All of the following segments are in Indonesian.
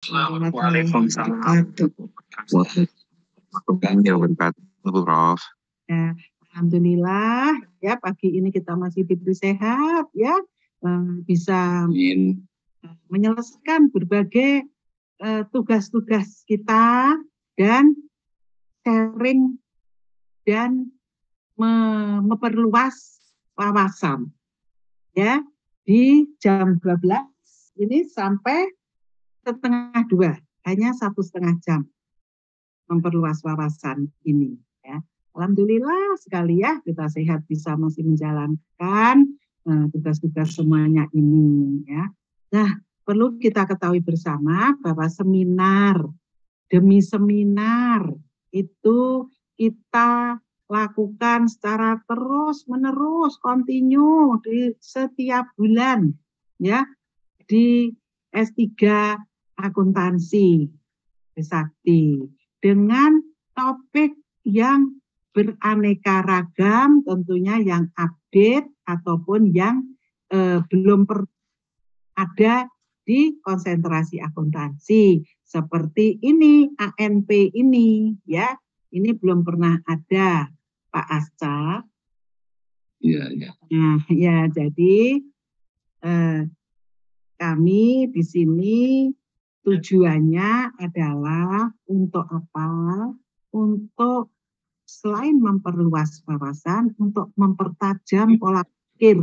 Waalaikumsalam warahmatullahi wabarakatuh, Prof. Ya, alhamdulillah ya pagi ini kita masih diberi sehat ya, bisa menyelesaikan berbagai tugas-tugas kita dan sharing dan memperluas wawasan ya di jam 12 ini sampai setengah 2, hanya 1,5 jam memperluas wawasan ini ya. Alhamdulillah sekali ya kita sehat bisa masih menjalankan tugas-tugas semuanya ini ya. Nah, perlu kita ketahui bersama bahwa seminar demi seminar itu kita lakukan secara terus-menerus, kontinu di setiap bulan ya di S3 Akuntansi Trisakti dengan topik yang beraneka ragam, tentunya yang update ataupun yang belum ada di konsentrasi akuntansi seperti ini ANP ini ya, ini belum pernah ada Pak Asca. Iya, iya. Nah, ya jadi kami di sini tujuannya adalah untuk apa? Untuk selain memperluas wawasan, untuk mempertajam pola pikir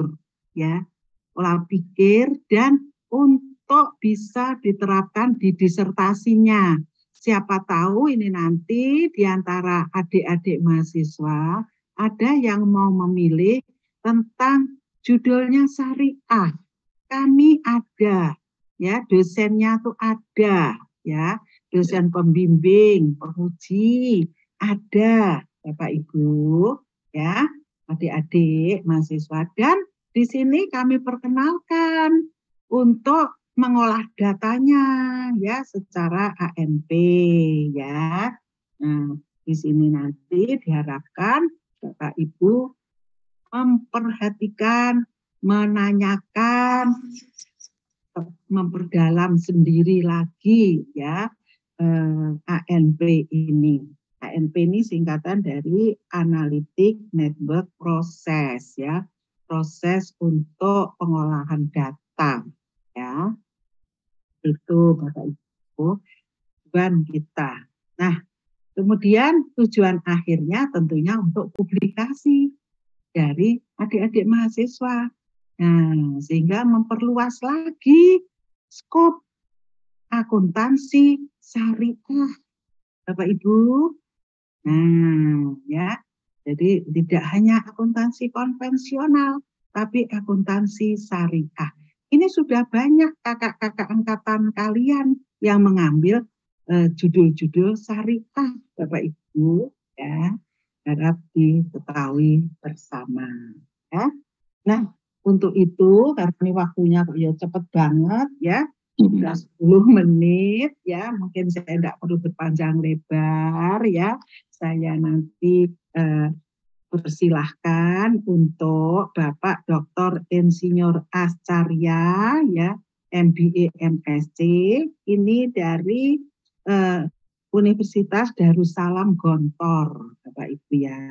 ya, pola pikir dan untuk bisa diterapkan di disertasinya. Siapa tahu ini nanti di antara adik-adik mahasiswa ada yang mau memilih tentang judulnya syariah. Kami ada, ya dosennya tuh ada, ya dosen pembimbing, penguji ada, Bapak Ibu, ya adik-adik mahasiswa dan di sini kami perkenalkan untuk mengolah datanya ya secara ANP ya. Nah, di sini nanti diharapkan Bapak Ibu memperhatikan, menanyakan, memperdalam sendiri lagi ya ANP ini. ANP ini singkatan dari Analytic Network Process ya, proses untuk pengolahan data ya. Itu Bapak Ibu tujuan kita. Nah, kemudian tujuan akhirnya tentunya untuk publikasi dari adik-adik mahasiswa. Nah, sehingga memperluas lagi skop akuntansi syariah, Bapak Ibu. Nah, ya. Jadi tidak hanya akuntansi konvensional, tapi akuntansi syariah. Ini sudah banyak kakak-kakak angkatan kalian yang mengambil judul-judul syariah, Bapak Ibu, ya. Harap diketahui bersama, ya. Nah, untuk itu karena ini waktunya ya cepat banget ya. Sudah 10 menit ya, mungkin saya tidak perlu berpanjang lebar ya. Saya nanti persilahkan untuk Bapak Dr. Insinyur Ascarya ya, MBA MSc, ini dari Universitas Darussalam Gontor, Bapak Ibu ya.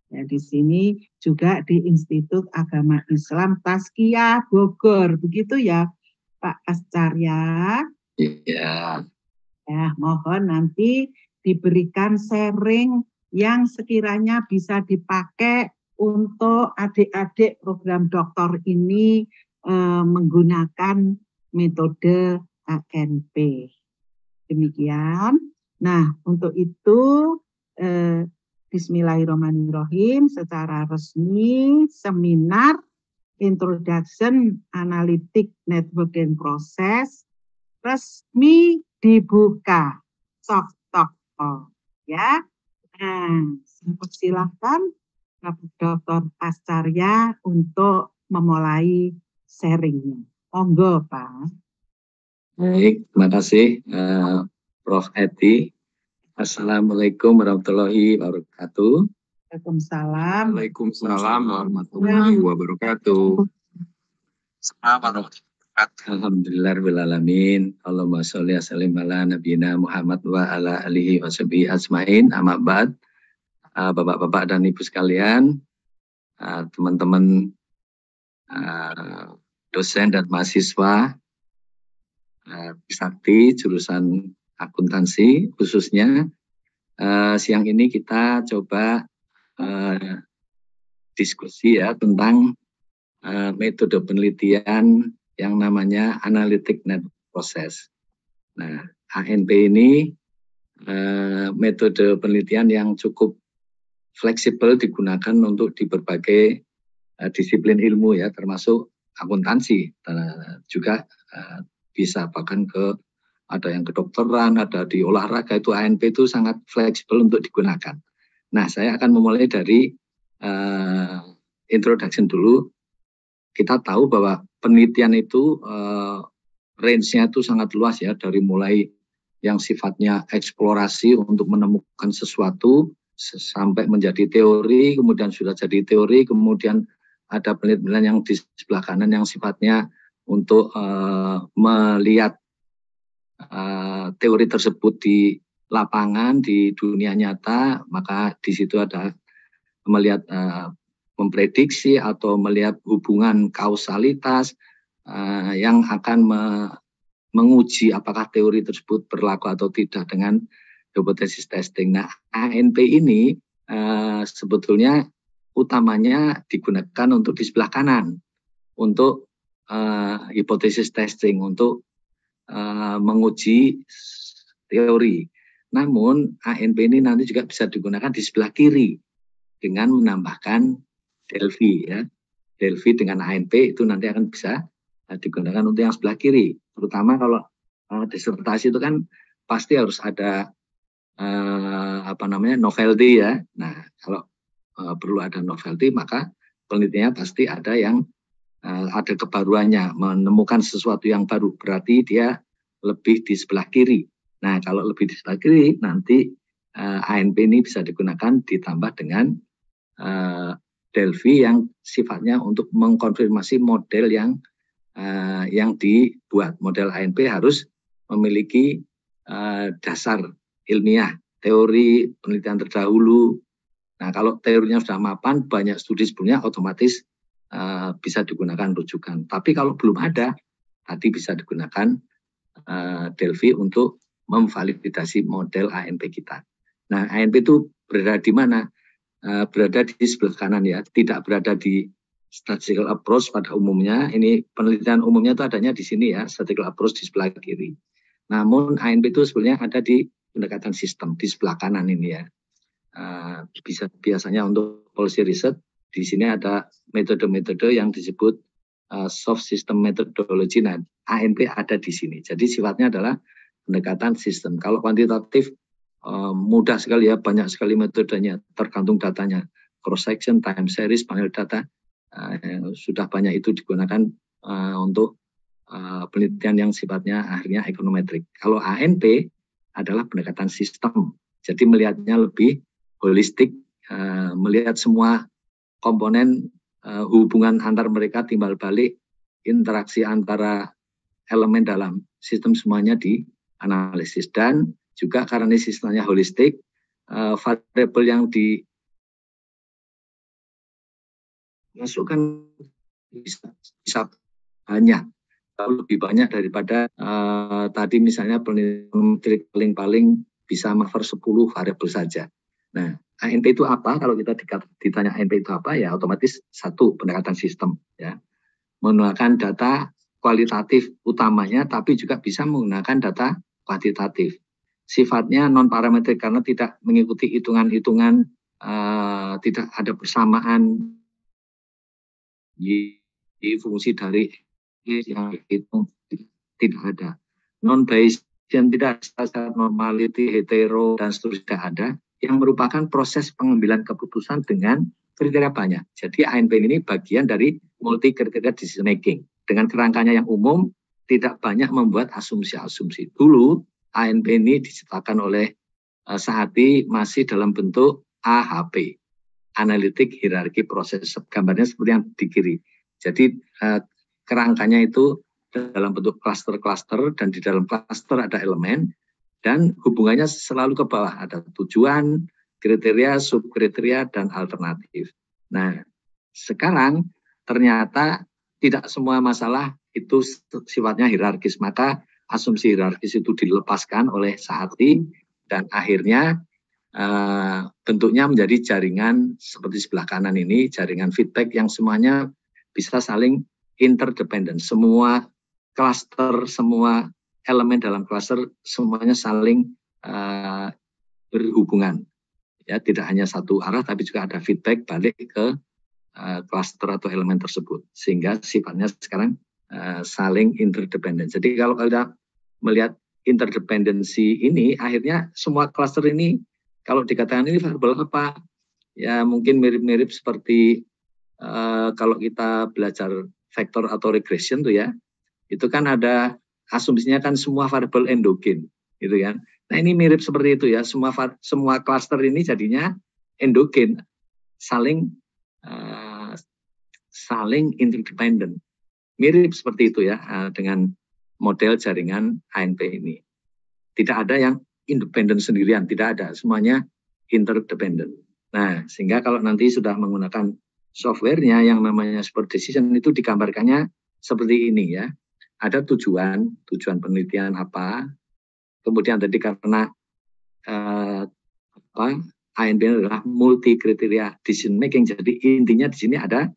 Ya, di sini juga di Institut Agama Islam Tazkiyah Bogor, begitu ya Pak Ascarya. Iya. Ya, mohon nanti diberikan sharing yang sekiranya bisa dipakai untuk adik-adik program doktor ini menggunakan metode ANP. Demikian. Nah, untuk itu Bismillahirrahmanirrahim, secara resmi seminar Introduction Analytic Networking Process resmi dibuka. Sok ya. Nah, silakan Bapak Dr. Ascarya untuk memulai sharingnya. Monggo, Pak. Baik, terima kasih Prof. Eti. Assalamualaikum warahmatullahi wabarakatuh. Waalaikumsalam. Waalaikumsalam warahmatullahi wabarakatuh. Selamat Alhamdulillahirrahmanirrahim. Allahumma sholli wa sallim ala nabiyina Muhammad wa ala alihi wa sahbihi ajmain. Amma ba'd. Bapak-bapak dan ibu sekalian, teman-teman dosen dan mahasiswa Sakti jurusan akuntansi khususnya, siang ini kita coba diskusi ya tentang metode penelitian yang namanya Analytic Network Process. Nah, ANP ini metode penelitian yang cukup fleksibel digunakan untuk di berbagai disiplin ilmu ya, termasuk akuntansi. Juga bisa bahkan ke ada yang kedokteran, ada di olahraga, itu ANP itu sangat fleksibel untuk digunakan. Nah, saya akan memulai dari introduction dulu. Kita tahu bahwa penelitian itu range-nya itu sangat luas ya, dari mulai yang sifatnya eksplorasi untuk menemukan sesuatu sampai menjadi teori, kemudian sudah jadi teori, kemudian ada penelitian yang di sebelah kanan yang sifatnya untuk melihat teori tersebut di lapangan, di dunia nyata, maka di situ ada melihat memprediksi atau melihat hubungan kausalitas yang akan menguji apakah teori tersebut berlaku atau tidak dengan hipotesis testing. Nah, ANP ini sebetulnya utamanya digunakan untuk di sebelah kanan untuk hipotesis testing, untuk menguji teori. Namun ANP ini nanti juga bisa digunakan di sebelah kiri dengan menambahkan Delphi ya. Delphi dengan ANP itu nanti akan bisa digunakan untuk yang sebelah kiri. Terutama kalau disertasi itu kan pasti harus ada novelty ya. Nah, kalau perlu ada novelty maka penelitiannya pasti ada yang ada kebaruannya, menemukan sesuatu yang baru, berarti dia lebih di sebelah kiri. Nah, kalau lebih di sebelah kiri nanti ANP ini bisa digunakan ditambah dengan Delphi yang sifatnya untuk mengkonfirmasi model yang dibuat. Model ANP harus memiliki dasar ilmiah, teori penelitian terdahulu. Nah, kalau teorinya sudah mapan, banyak studi sebelumnya, otomatis bisa digunakan rujukan. Tapi kalau belum ada, nanti bisa digunakan Delphi untuk memvalidasi model ANP kita. Nah, ANP itu berada di mana? Berada di sebelah kanan ya, tidak berada di statistical approach pada umumnya. Ini penelitian umumnya itu adanya di sini ya, statistical approach di sebelah kiri. Namun ANP itu sebenarnya ada di pendekatan sistem di sebelah kanan ini ya. Biasanya untuk policy research di sini ada metode-metode yang disebut soft system methodology. Nah, ANP ada di sini. Jadi sifatnya adalah pendekatan sistem. Kalau kuantitatif mudah sekali ya, banyak sekali metodenya, tergantung datanya, cross section, time series, panel data, sudah banyak itu digunakan untuk penelitian yang sifatnya akhirnya ekonometrik. Kalau ANP adalah pendekatan sistem, jadi melihatnya lebih holistik, melihat semua komponen, hubungan antar mereka, timbal balik, interaksi antara elemen dalam sistem semuanya dianalisis. Dan juga karena ini sistemnya holistik, variabel yang dimasukkan bisa banyak, lebih banyak daripada tadi misalnya penelitian paling bisa cover 10 variabel saja. Nah, ANP itu apa? Kalau kita ditanya ANP itu apa, ya otomatis satu, pendekatan sistem ya, menggunakan data kualitatif utamanya, tapi juga bisa menggunakan data kuantitatif. Sifatnya non parametrik karena tidak mengikuti hitungan-hitungan, tidak ada persamaan di fungsi dari yang itu tidak ada. Non Bayesian tidak, standar normality, hetero dan seterusnya tidak ada, yang merupakan proses pengambilan keputusan dengan kriteria banyak. Jadi ANP ini bagian dari multi kriteria decision making. Dengan kerangkanya yang umum, tidak banyak membuat asumsi-asumsi. Dulu ANP ini diciptakan oleh Sahati masih dalam bentuk AHP, Analytic Hierarchy Process. Gambarnya seperti yang di kiri. Jadi kerangkanya itu dalam bentuk klaster-klaster, dan di dalam klaster ada elemen, dan hubungannya selalu ke bawah. Ada tujuan, kriteria, subkriteria, dan alternatif. Nah, sekarang ternyata tidak semua masalah itu sifatnya hierarkis. Maka asumsi hierarkis itu dilepaskan oleh Saati, dan akhirnya bentuknya menjadi jaringan seperti sebelah kanan ini, jaringan feedback yang semuanya bisa saling interdependent. Semua klaster, semua elemen dalam klaster semuanya saling berhubungan. Ya, tidak hanya satu arah, tapi juga ada feedback balik ke klaster atau elemen tersebut, sehingga sifatnya sekarang saling interdependent. Jadi kalau kita melihat interdependensi ini, akhirnya semua klaster ini, kalau dikatakan ini variabel apa, ya mungkin mirip-mirip seperti kalau kita belajar vektor atau regression tuh ya, itu kan ada asumsinya kan semua variabel endogen, gitu kan. Nah ini mirip seperti itu ya, semua klaster ini jadinya endogen, saling interdependent. Mirip seperti itu ya dengan model jaringan ANP ini. Tidak ada yang independen sendirian, tidak ada, semuanya interdependent. Nah, sehingga kalau nanti sudah menggunakan softwarenya yang namanya Super Decision itu digambarkannya seperti ini ya. Ada tujuan penelitian apa, kemudian tadi karena ANP adalah multi kriteria decision making, jadi intinya di sini ada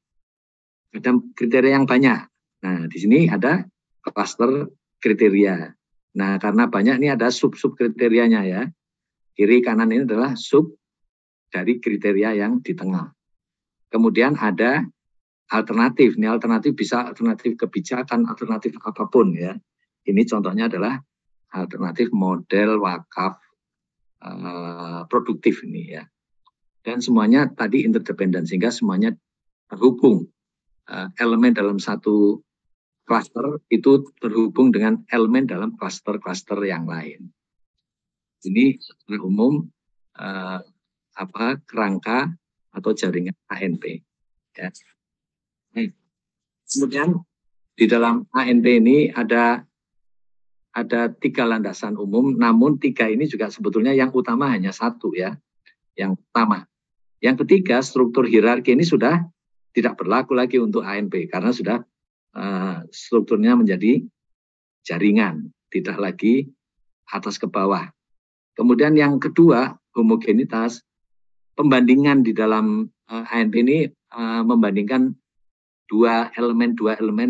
kriteria yang banyak. Nah, di sini ada klaster kriteria. Nah, karena banyak ini ada sub-sub kriterianya ya. Kiri kanan ini adalah sub dari kriteria yang di tengah. Kemudian ada alternatif. Ini alternatif bisa alternatif kebijakan, alternatif apapun ya. Ini contohnya adalah alternatif model wakaf produktif ini ya. Dan semuanya tadi interdependent, sehingga semuanya terhubung. Elemen dalam satu klaster itu terhubung dengan elemen dalam klaster-klaster yang lain. Ini secara umum kerangka atau jaringan ANP. Ya. Kemudian di dalam ANP ini ada 3 landasan umum, namun 3 ini juga sebetulnya yang utama hanya 1 ya, yang utama. Yang ketiga, struktur hierarki ini sudah tidak berlaku lagi untuk ANP karena sudah strukturnya menjadi jaringan, tidak lagi atas ke bawah. Kemudian yang kedua, homogenitas. Pembandingan di dalam ANP ini membandingkan dua elemen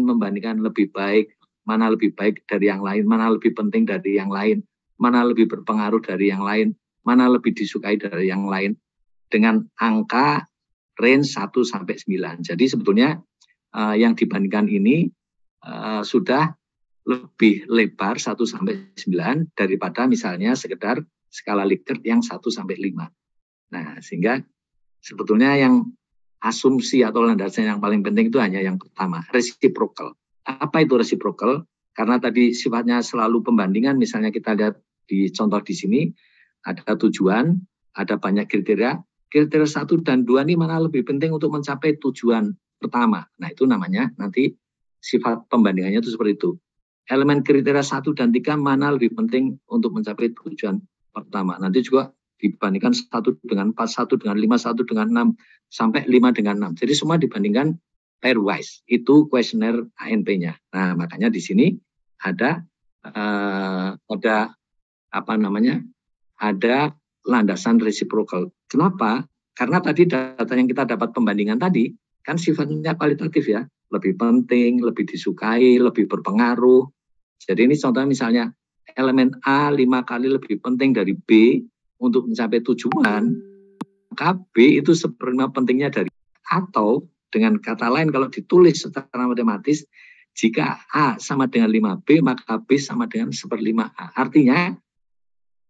membandingkan lebih baik, mana lebih baik dari yang lain, mana lebih penting dari yang lain, mana lebih berpengaruh dari yang lain, mana lebih disukai dari yang lain, dengan angka range 1 sampai 9. Jadi sebetulnya yang dibandingkan ini sudah lebih lebar 1 sampai 9 daripada misalnya sekedar skala Likert yang 1 sampai 5. Nah, sehingga sebetulnya yang asumsi atau landasan yang paling penting itu hanya yang pertama, reciprocal. Apa itu reciprocal? Karena tadi sifatnya selalu pembandingan, misalnya kita lihat di contoh di sini, ada tujuan, ada banyak kriteria 1 dan 2 ini mana lebih penting untuk mencapai tujuan pertama. Nah, itu namanya nanti sifat pembandingannya itu seperti itu. Elemen kriteria 1 dan 3 mana lebih penting untuk mencapai tujuan pertama. Nanti juga dibandingkan 1 dengan 4, 1 dengan 5, 1 dengan 6, sampai 5 dengan 6. Jadi semua dibandingkan pairwise. Itu kuesioner ANP-nya. Nah, makanya di sini ada landasan reciprocal. Kenapa? Karena tadi data yang kita dapat pembandingan tadi kan sifatnya kualitatif ya, lebih penting, lebih disukai, lebih berpengaruh. Jadi ini contohnya misalnya elemen A 5 kali lebih penting dari B untuk mencapai tujuan, maka B itu seperlima pentingnya dari, atau dengan kata lain kalau ditulis secara matematis, jika A sama dengan 5B, maka B sama dengan 1/5 A. Artinya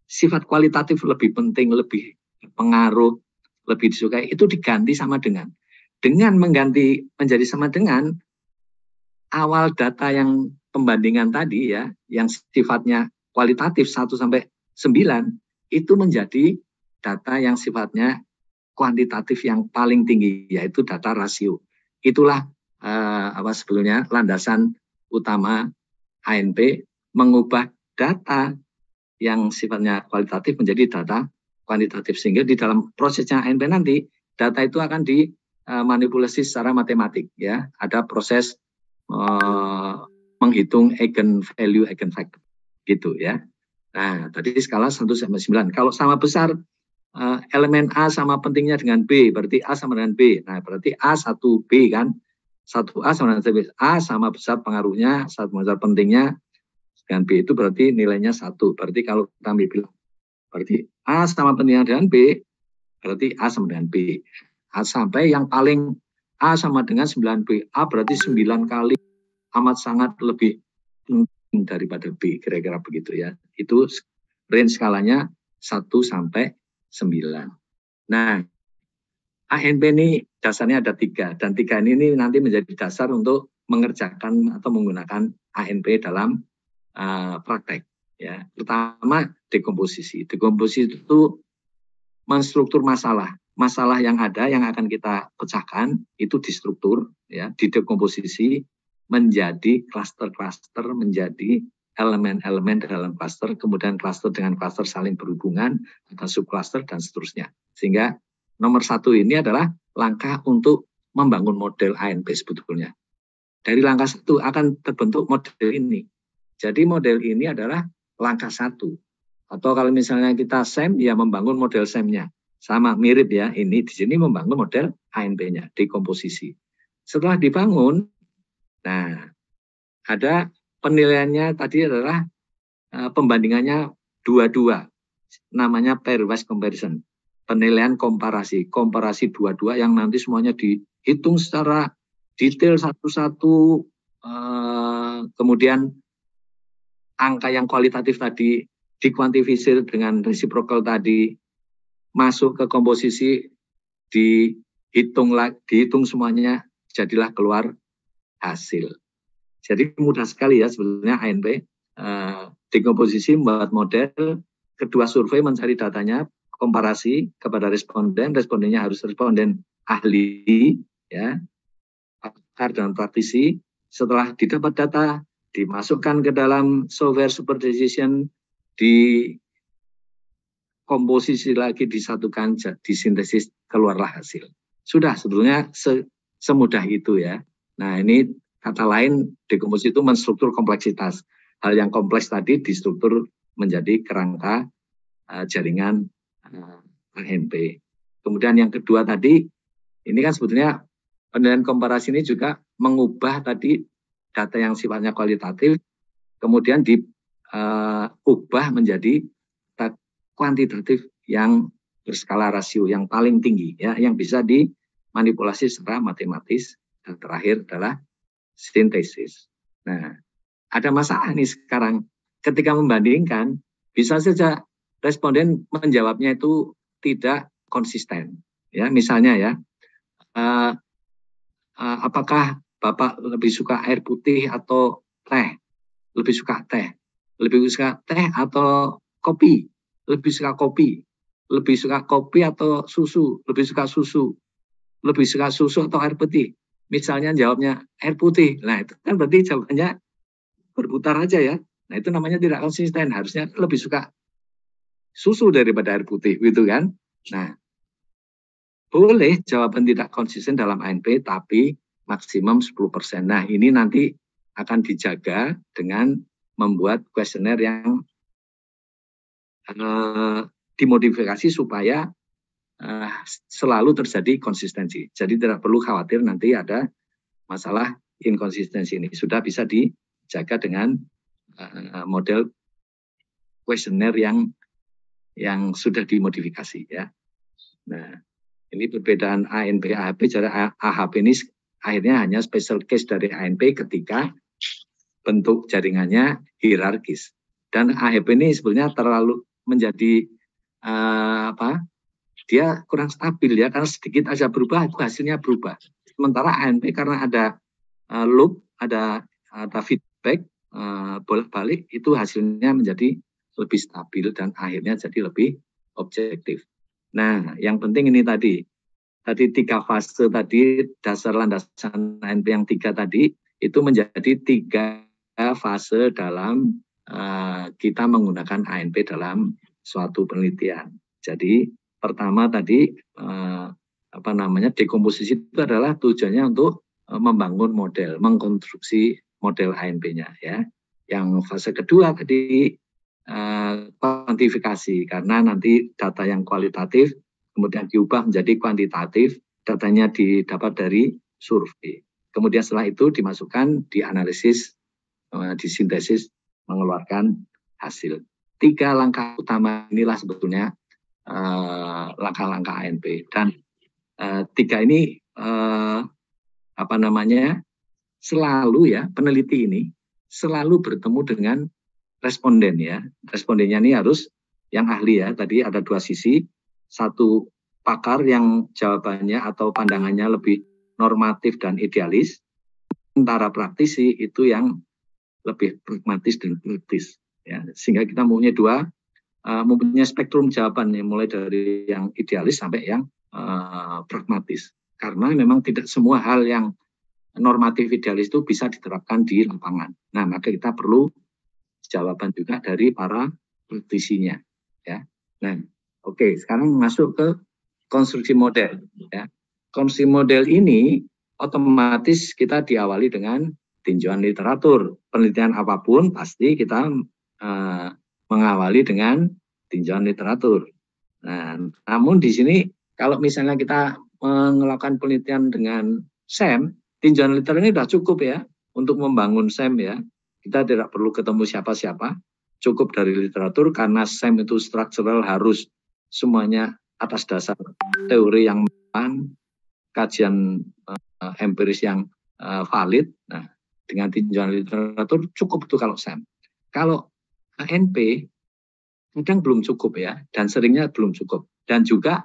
sifat kualitatif lebih penting, lebih berpengaruh, lebih disukai, itu diganti sama dengan. Dengan mengganti menjadi sama dengan, awal data yang pembandingan tadi ya, yang sifatnya kualitatif 1 sampai 9, itu menjadi data yang sifatnya kuantitatif yang paling tinggi, yaitu data rasio. Itulah sebetulnya landasan utama ANP mengubah data yang sifatnya kualitatif menjadi data kuantitatif, sehingga di dalam prosesnya ANP nanti data itu akan dimanipulasi secara matematik, ya. Ada proses menghitung eigen value, eigen factor, gitu ya. Nah, tadi skala 1-9. Kalau sama besar elemen A sama pentingnya dengan B, berarti A sama dengan B. Nah, berarti A 1B kan. 1A sama dengan B. A sama besar pengaruhnya, sama besar pentingnya dengan B, itu berarti nilainya 1. Berarti kalau kita bilang berarti A sama pentingnya dengan B, berarti A sama dengan B. A sampai yang paling A sama dengan 9B. A berarti 9 kali amat sangat lebih penting daripada B, kira-kira begitu ya. Itu range skalanya 1 sampai 9. Nah, ANP ini dasarnya ada 3, dan 3 ini nanti menjadi dasar untuk mengerjakan atau menggunakan ANP dalam praktek. Ya, pertama dekomposisi. Dekomposisi itu menstruktur masalah. Masalah yang ada yang akan kita pecahkan itu distruktur, ya, didekomposisi menjadi klaster-klaster, menjadi elemen-elemen dalam klaster, kemudian klaster dengan klaster saling berhubungan, ada subklaster dan seterusnya. Sehingga nomor 1 ini adalah langkah untuk membangun model ANP sebetulnya. Dari langkah 1 akan terbentuk model ini. Jadi model ini adalah langkah 1. Atau kalau misalnya kita SEM, ya membangun model SEM-nya. Sama, mirip ya, ini di sini membangun model ANP-nya, dekomposisi. Setelah dibangun, nah ada penilaiannya tadi adalah pembandingannya 2-2. Namanya pairwise comparison. Penilaian komparasi. Komparasi 2-2 yang nanti semuanya dihitung secara detail satu-satu. Kemudian angka yang kualitatif tadi dikuantifisir dengan reciprocal tadi, masuk ke komposisi, dihitung semuanya, jadilah keluar hasil. Jadi mudah sekali ya sebenarnya ANP. Dekomposisi membuat model, kedua survei mencari datanya, komparasi kepada responden, respondennya harus responden ahli, ya, pakar dan praktisi. Setelah didapat data, dimasukkan ke dalam software super decision, dikomposisi lagi, disatukan, disintesis, keluarlah hasil. Sudah sebetulnya semudah itu ya. Nah, ini kata lain, dekomposisi itu menstruktur kompleksitas. Hal yang kompleks tadi distruktur menjadi kerangka jaringan ANP. Kemudian yang kedua tadi, ini kan sebetulnya penilaian komparasi ini juga mengubah tadi data yang sifatnya kualitatif, kemudian diubah menjadi kuantitatif yang berskala rasio yang paling tinggi, ya, yang bisa dimanipulasi secara matematis, dan terakhir adalah sintesis. Nah, ada masalah nih sekarang ketika membandingkan, bisa saja responden menjawabnya itu tidak konsisten. Ya, misalnya ya, apakah Bapak lebih suka air putih atau teh? Lebih suka teh. Lebih suka teh atau kopi? Lebih suka kopi. Lebih suka kopi atau susu? Lebih suka susu. Lebih suka susu atau air putih? Misalnya jawabnya air putih. Nah, itu kan berarti jawabannya berputar aja ya. Nah, itu namanya tidak konsisten. Harusnya lebih suka susu daripada air putih, gitu kan? Nah, boleh jawaban tidak konsisten dalam ANP, tapi maksimum 10%. Nah, ini nanti akan dijaga dengan membuat kuesioner yang dimodifikasi supaya selalu terjadi konsistensi. Jadi tidak perlu khawatir nanti ada masalah inkonsistensi ini. Sudah bisa dijaga dengan model kuesioner yang sudah dimodifikasi ya. Nah, ini perbedaan ANP AHP. Jadi AHP ini akhirnya hanya special case dari ANP ketika bentuk jaringannya hierarkis. Dan AHP ini sebenarnya terlalu menjadi dia kurang stabil ya, karena sedikit aja berubah itu hasilnya berubah. Sementara ANP karena ada loop, ada feedback bolak-balik, itu hasilnya menjadi lebih stabil dan akhirnya jadi lebih objektif. Nah, yang penting ini tadi 3 fase tadi, dasar landasan ANP yang 3 tadi, itu menjadi 3 fase dalam kita menggunakan ANP dalam suatu penelitian. Jadi pertama tadi dekomposisi itu adalah tujuannya untuk membangun model, mengkonstruksi model ANP-nya ya. Yang fase kedua tadi kuantifikasi, karena nanti data yang kualitatif kemudian diubah menjadi kuantitatif, datanya didapat dari survei. Kemudian setelah itu dimasukkan, dianalisis, disintesis, mengeluarkan hasil. 3 langkah utama inilah sebetulnya langkah-langkah ANP. Dan 3 ini selalu ya, peneliti ini selalu bertemu dengan responden ya. Respondennya ini harus yang ahli ya. Tadi ada 2 sisi. Satu pakar yang jawabannya atau pandangannya lebih normatif dan idealis. Sementara praktisi itu yang lebih pragmatis dan kritis. Ya. Sehingga kita mempunyai spektrum jawabannya mulai dari yang idealis sampai yang pragmatis. Karena memang tidak semua hal yang normatif idealis itu bisa diterapkan di lapangan. Nah, maka kita perlu jawaban juga dari para praktisinya. Ya. Nah, oke, sekarang masuk ke konstruksi model. Ya. Konstruksi model ini otomatis kita diawali dengan tinjauan literatur. Penelitian apapun pasti kita mengawali dengan tinjauan literatur. Nah, namun di sini kalau misalnya kita melakukan penelitian dengan SEM, tinjauan literatur ini sudah cukup ya untuk membangun SEM ya. Kita tidak perlu ketemu siapa-siapa, cukup dari literatur karena SEM itu struktural, harus semuanya atas dasar teori yang matang, kajian empiris yang valid. Nah, dengan tinjauan literatur cukup itu kalau SEM. Kalau ANP kadang belum cukup ya, dan seringnya belum cukup. Dan juga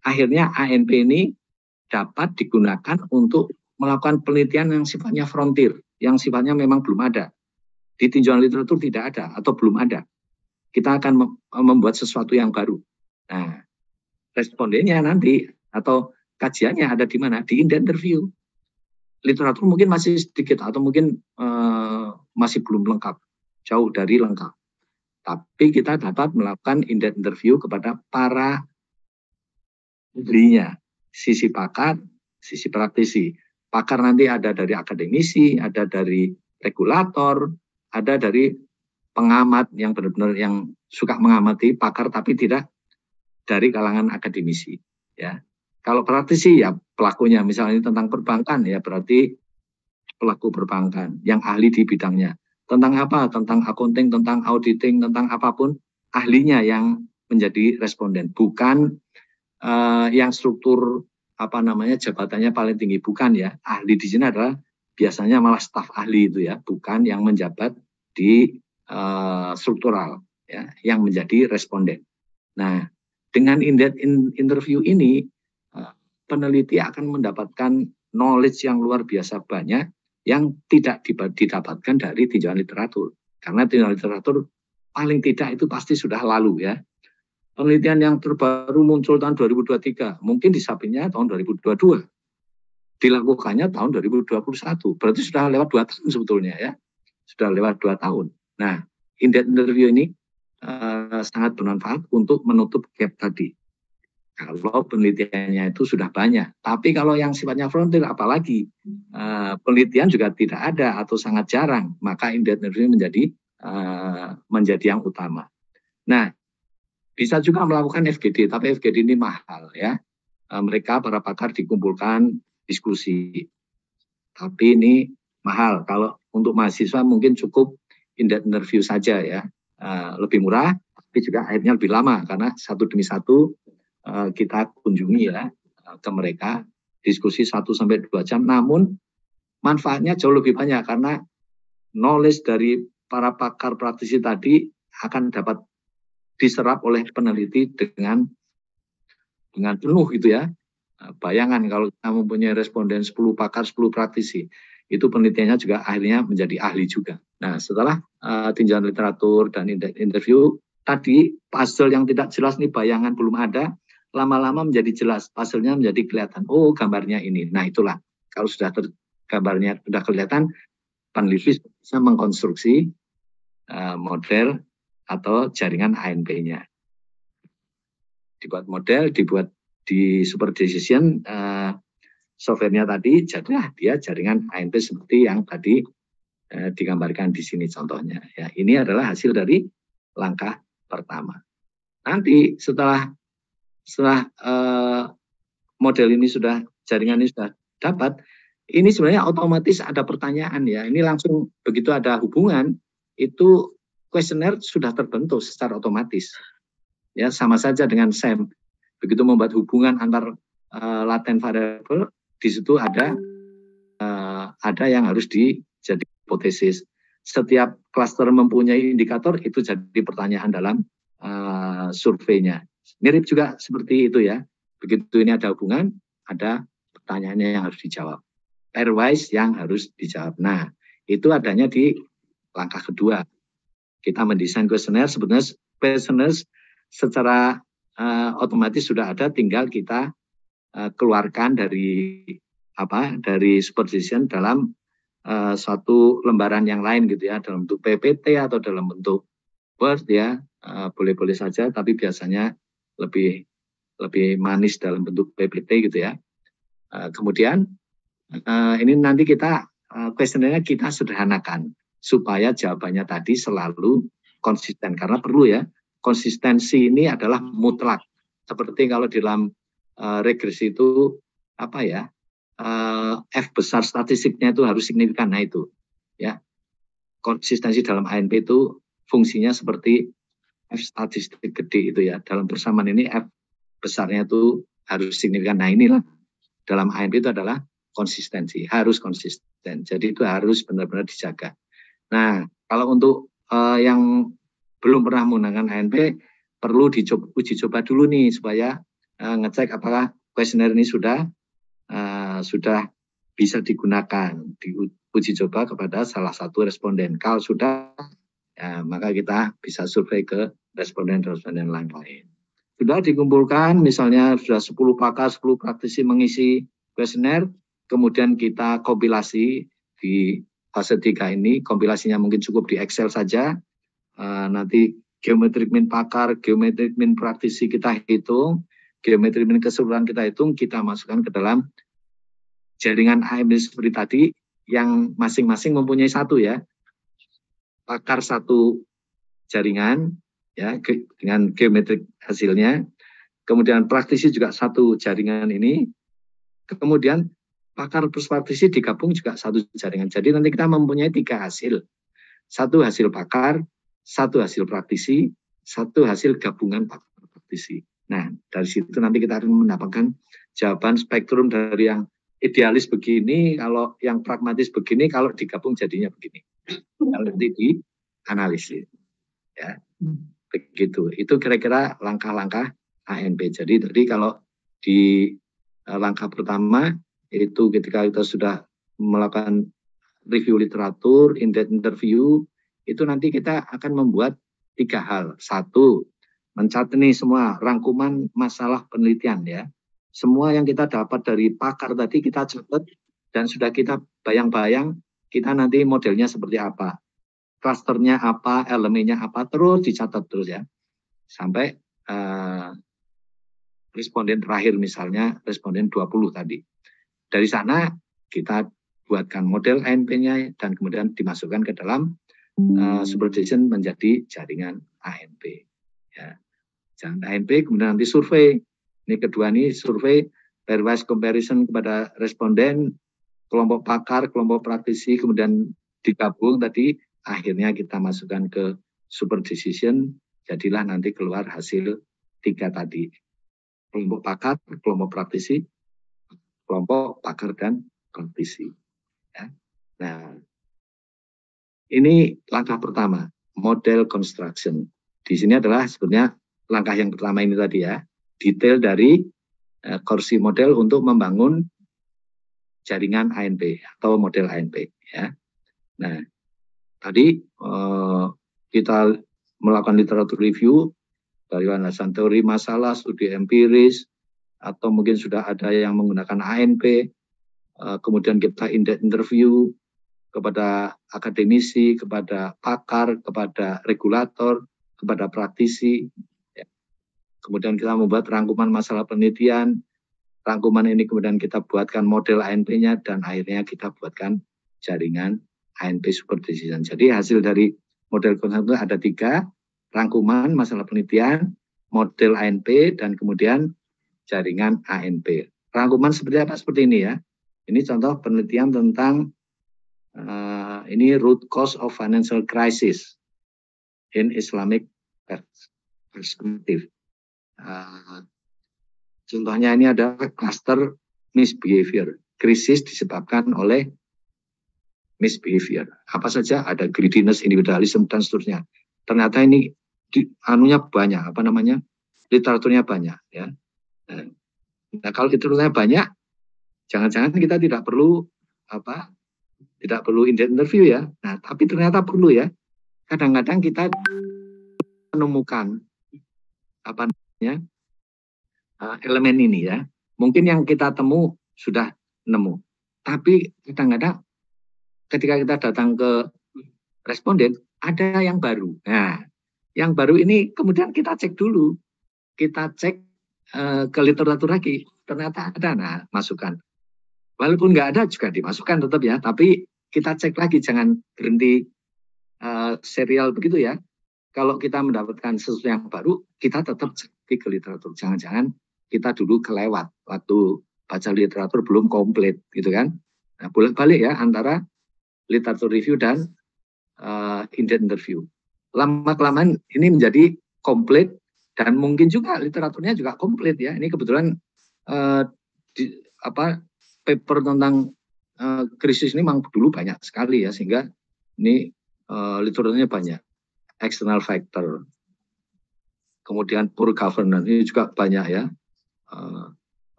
akhirnya ANP ini dapat digunakan untuk melakukan penelitian yang sifatnya frontier, yang sifatnya memang belum ada. Di tinjauan literatur tidak ada atau belum ada. Kita akan membuat sesuatu yang baru. Nah, respondennya nanti atau kajiannya ada di mana? Di interview. Literatur mungkin masih sedikit atau mungkin masih belum lengkap, jauh dari lengkap. Tapi kita dapat melakukan interview kepada para ahlinya, sisi pakar, sisi praktisi. Pakar nanti ada dari akademisi, ada dari regulator, ada dari pengamat yang benar-benar yang suka mengamati, pakar tapi tidak dari kalangan akademisi. Ya, kalau praktisi ya pelakunya, misalnya tentang perbankan ya berarti pelaku perbankan yang ahli di bidangnya. Tentang apa? Tentang accounting, tentang auditing, tentang apapun ahlinya yang menjadi responden, bukan yang struktur jabatannya paling tinggi, bukan ya. Ahli di sini adalah biasanya malah staf ahli itu ya, bukan yang menjabat di struktural ya, yang menjadi responden. Nah, dengan interview ini peneliti akan mendapatkan knowledge yang luar biasa banyak yang tidak didapatkan dari tinjauan literatur. Karena tinjauan literatur paling tidak itu pasti sudah lalu ya. Penelitian yang terbaru muncul tahun 2023, mungkin disampingnya tahun 2022. Dilakukannya tahun 2021. Berarti sudah lewat 2 tahun sebetulnya ya. Sudah lewat 2 tahun. Nah, interview ini sangat bermanfaat untuk menutup gap tadi. Kalau penelitiannya itu sudah banyak. Tapi kalau yang sifatnya frontier, apalagi penelitian juga tidak ada atau sangat jarang, maka interview menjadi yang utama. Nah, bisa juga melakukan FGD, tapi FGD ini mahal ya. Mereka para pakar dikumpulkan diskusi. Tapi ini mahal. Kalau untuk mahasiswa mungkin cukup interview saja ya. Lebih murah, tapi juga akhirnya lebih lama karena satu demi satu kita kunjungi ya ke mereka, diskusi 1-2 jam, namun manfaatnya jauh lebih banyak karena knowledge dari para pakar praktisi tadi akan dapat diserap oleh peneliti dengan penuh gitu ya. Bayangan kalau kita mempunyai responden 10 pakar, 10 praktisi, itu penelitiannya juga akhirnya menjadi ahli juga. Nah, setelah tinjauan literatur dan interview, tadi puzzle yang tidak jelas nih, bayangan belum ada, lama-lama menjadi jelas, puzzle-nya menjadi kelihatan. Oh, gambarnya ini. Nah, itulah kalau sudah gambarnya sudah kelihatan, peneliti bisa mengkonstruksi model atau jaringan ANP-nya. Dibuat model, dibuat di super decision software-nya tadi, jadilah dia jaringan ANP seperti yang tadi digambarkan di sini contohnya. Ya, ini adalah hasil dari langkah pertama. Nanti setelah model ini sudah, jaringan ini sudah dapat, ini sebenarnya otomatis ada pertanyaan ya. Ini langsung begitu ada hubungan, itu kuesioner sudah terbentuk secara otomatis. Ya, sama saja dengan SAM. Begitu membuat hubungan antar latent variable, di situ ada yang harus dijadi hipotesis. Setiap klaster mempunyai indikator, itu jadi pertanyaan dalam surveinya. Mirip juga seperti itu ya. Begitu ini ada hubungan, ada pertanyaannya yang harus dijawab. Pairwise yang harus dijawab. Nah, itu adanya di langkah kedua. Kita mendesain kuesioner, sebenarnya kuesioner secara otomatis sudah ada, tinggal kita keluarkan dari super decision dalam suatu lembaran yang lain gitu ya, dalam bentuk PPT atau dalam bentuk Word ya, boleh-boleh saja, tapi biasanya lebih manis dalam bentuk PPT gitu ya. Kemudian ini nanti kita kuesionernya kita sederhanakan supaya jawabannya tadi selalu konsisten, karena perlu ya, konsistensi ini adalah mutlak. Seperti kalau di dalam regresi itu F besar statistiknya itu harus signifikan. Nah itu ya, konsistensi dalam ANP itu fungsinya seperti F statistik gede itu ya. Dalam persamaan ini F besarnya itu harus signifikan. Nah inilah dalam ANP itu adalah konsistensi, harus konsisten. Jadi itu harus benar-benar dijaga. Nah kalau untuk yang belum pernah menggunakan ANP, perlu uji coba dulu nih supaya ngecek apakah kuesioner ini sudah bisa digunakan, diuji coba kepada salah satu responden. Kalau sudah, ya, maka kita bisa survei ke responden-responden lain. Sudah dikumpulkan, misalnya sudah 10 pakar, 10 praktisi mengisi kuesioner, kemudian kita kompilasi di fase 3 ini, kompilasinya mungkin cukup di Excel saja, nanti geometrik min pakar, geometrik min praktisi kita hitung, geometrik min keseluruhan kita hitung, kita masukkan ke dalam jaringan ANP seperti tadi, yang masing-masing mempunyai satu ya, pakar satu jaringan ya dengan geometrik hasilnya, kemudian praktisi juga satu jaringan ini, kemudian pakar plus praktisi digabung juga satu jaringan. Jadi nanti kita mempunyai 3 hasil, satu hasil pakar, satu hasil praktisi, satu hasil gabungan pakar praktisi. Nah dari situ nanti kita akan mendapatkan jawaban spektrum dari yang idealis begini, kalau yang pragmatis begini, kalau digabung jadinya begini. Kalau nanti dianalisis, ya begitu. Itu kira-kira langkah-langkah ANP. Jadi kalau di langkah pertama itu ketika kita sudah melakukan review literatur, in-depth interview, itu nanti kita akan membuat 3 hal. 1, mencatat nih semua rangkuman masalah penelitian ya. Semua yang kita dapat dari pakar tadi kita catat dan sudah kita bayang-bayang kita nanti modelnya seperti apa, klasternya apa, elemennya apa, terus dicatat terus ya sampai responden terakhir, misalnya responden 20 tadi. Dari sana kita buatkan model ANP-nya dan kemudian dimasukkan ke dalam super decision menjadi jaringan ANP ya. Jaringan ANP kemudian nanti survei. Ini kedua nih, survei pairwise comparison kepada responden, kelompok pakar, kelompok praktisi, kemudian digabung tadi, akhirnya kita masukkan ke super decision, jadilah nanti keluar hasil 3 tadi. Kelompok pakar, kelompok praktisi, kelompok pakar dan praktisi. Ya. Nah, ini langkah pertama, model construction. Di sini adalah sebenarnya langkah yang pertama ini tadi ya, detail dari kursi model untuk membangun jaringan ANP atau model ANP ya. Nah, tadi kita melakukan literatur review dari landasan teori masalah, studi empiris, atau mungkin sudah ada yang menggunakan ANP, kemudian kita in-depth interview, kepada akademisi, kepada pakar, kepada regulator, kepada praktisi. Ya. Kemudian kita membuat rangkuman masalah penelitian. Rangkuman ini kemudian kita buatkan model ANP-nya dan akhirnya kita buatkan jaringan ANP Super Decision. Jadi hasil dari model konsep itu ada 3, rangkuman masalah penelitian, model ANP, dan kemudian jaringan ANP. Rangkuman seperti apa? Seperti ini ya. Ini contoh penelitian tentang ini root cause of financial crisis in Islamic perspective. Contohnya ini ada cluster misbehavior. Krisis disebabkan oleh misbehavior. Apa saja? Ada greediness, individualism, dan seterusnya. Ternyata ini anunya banyak, literaturnya banyak. Ya. Nah, kalau literaturnya banyak, jangan-jangan kita tidak perlu interview ya. Nah, tapi ternyata perlu ya. Kadang-kadang kita menemukan elemen ini ya. Mungkin yang kita temu sudah nemu. Tapi kadang-kadang ketika kita datang ke responden, ada yang baru. Nah, yang baru ini kemudian kita cek dulu. Kita cek ke literatur lagi. Ternyata ada masukan. Walaupun nggak ada juga dimasukkan tetap ya. Tapi kita cek lagi, jangan berhenti serial begitu ya. Kalau kita mendapatkan sesuatu yang baru, kita tetap cek ke literatur. Jangan-jangan kita dulu kelewat waktu baca literatur belum komplit gitu kan. Nah, bolak-balik ya antara literatur review dan interview. Lama-kelamaan ini menjadi komplit dan mungkin juga literaturnya juga komplit ya. Ini kebetulan paper tentang krisis ini memang dulu banyak sekali ya, sehingga ini literaturnya banyak. External factor, kemudian poor governance ini juga banyak ya.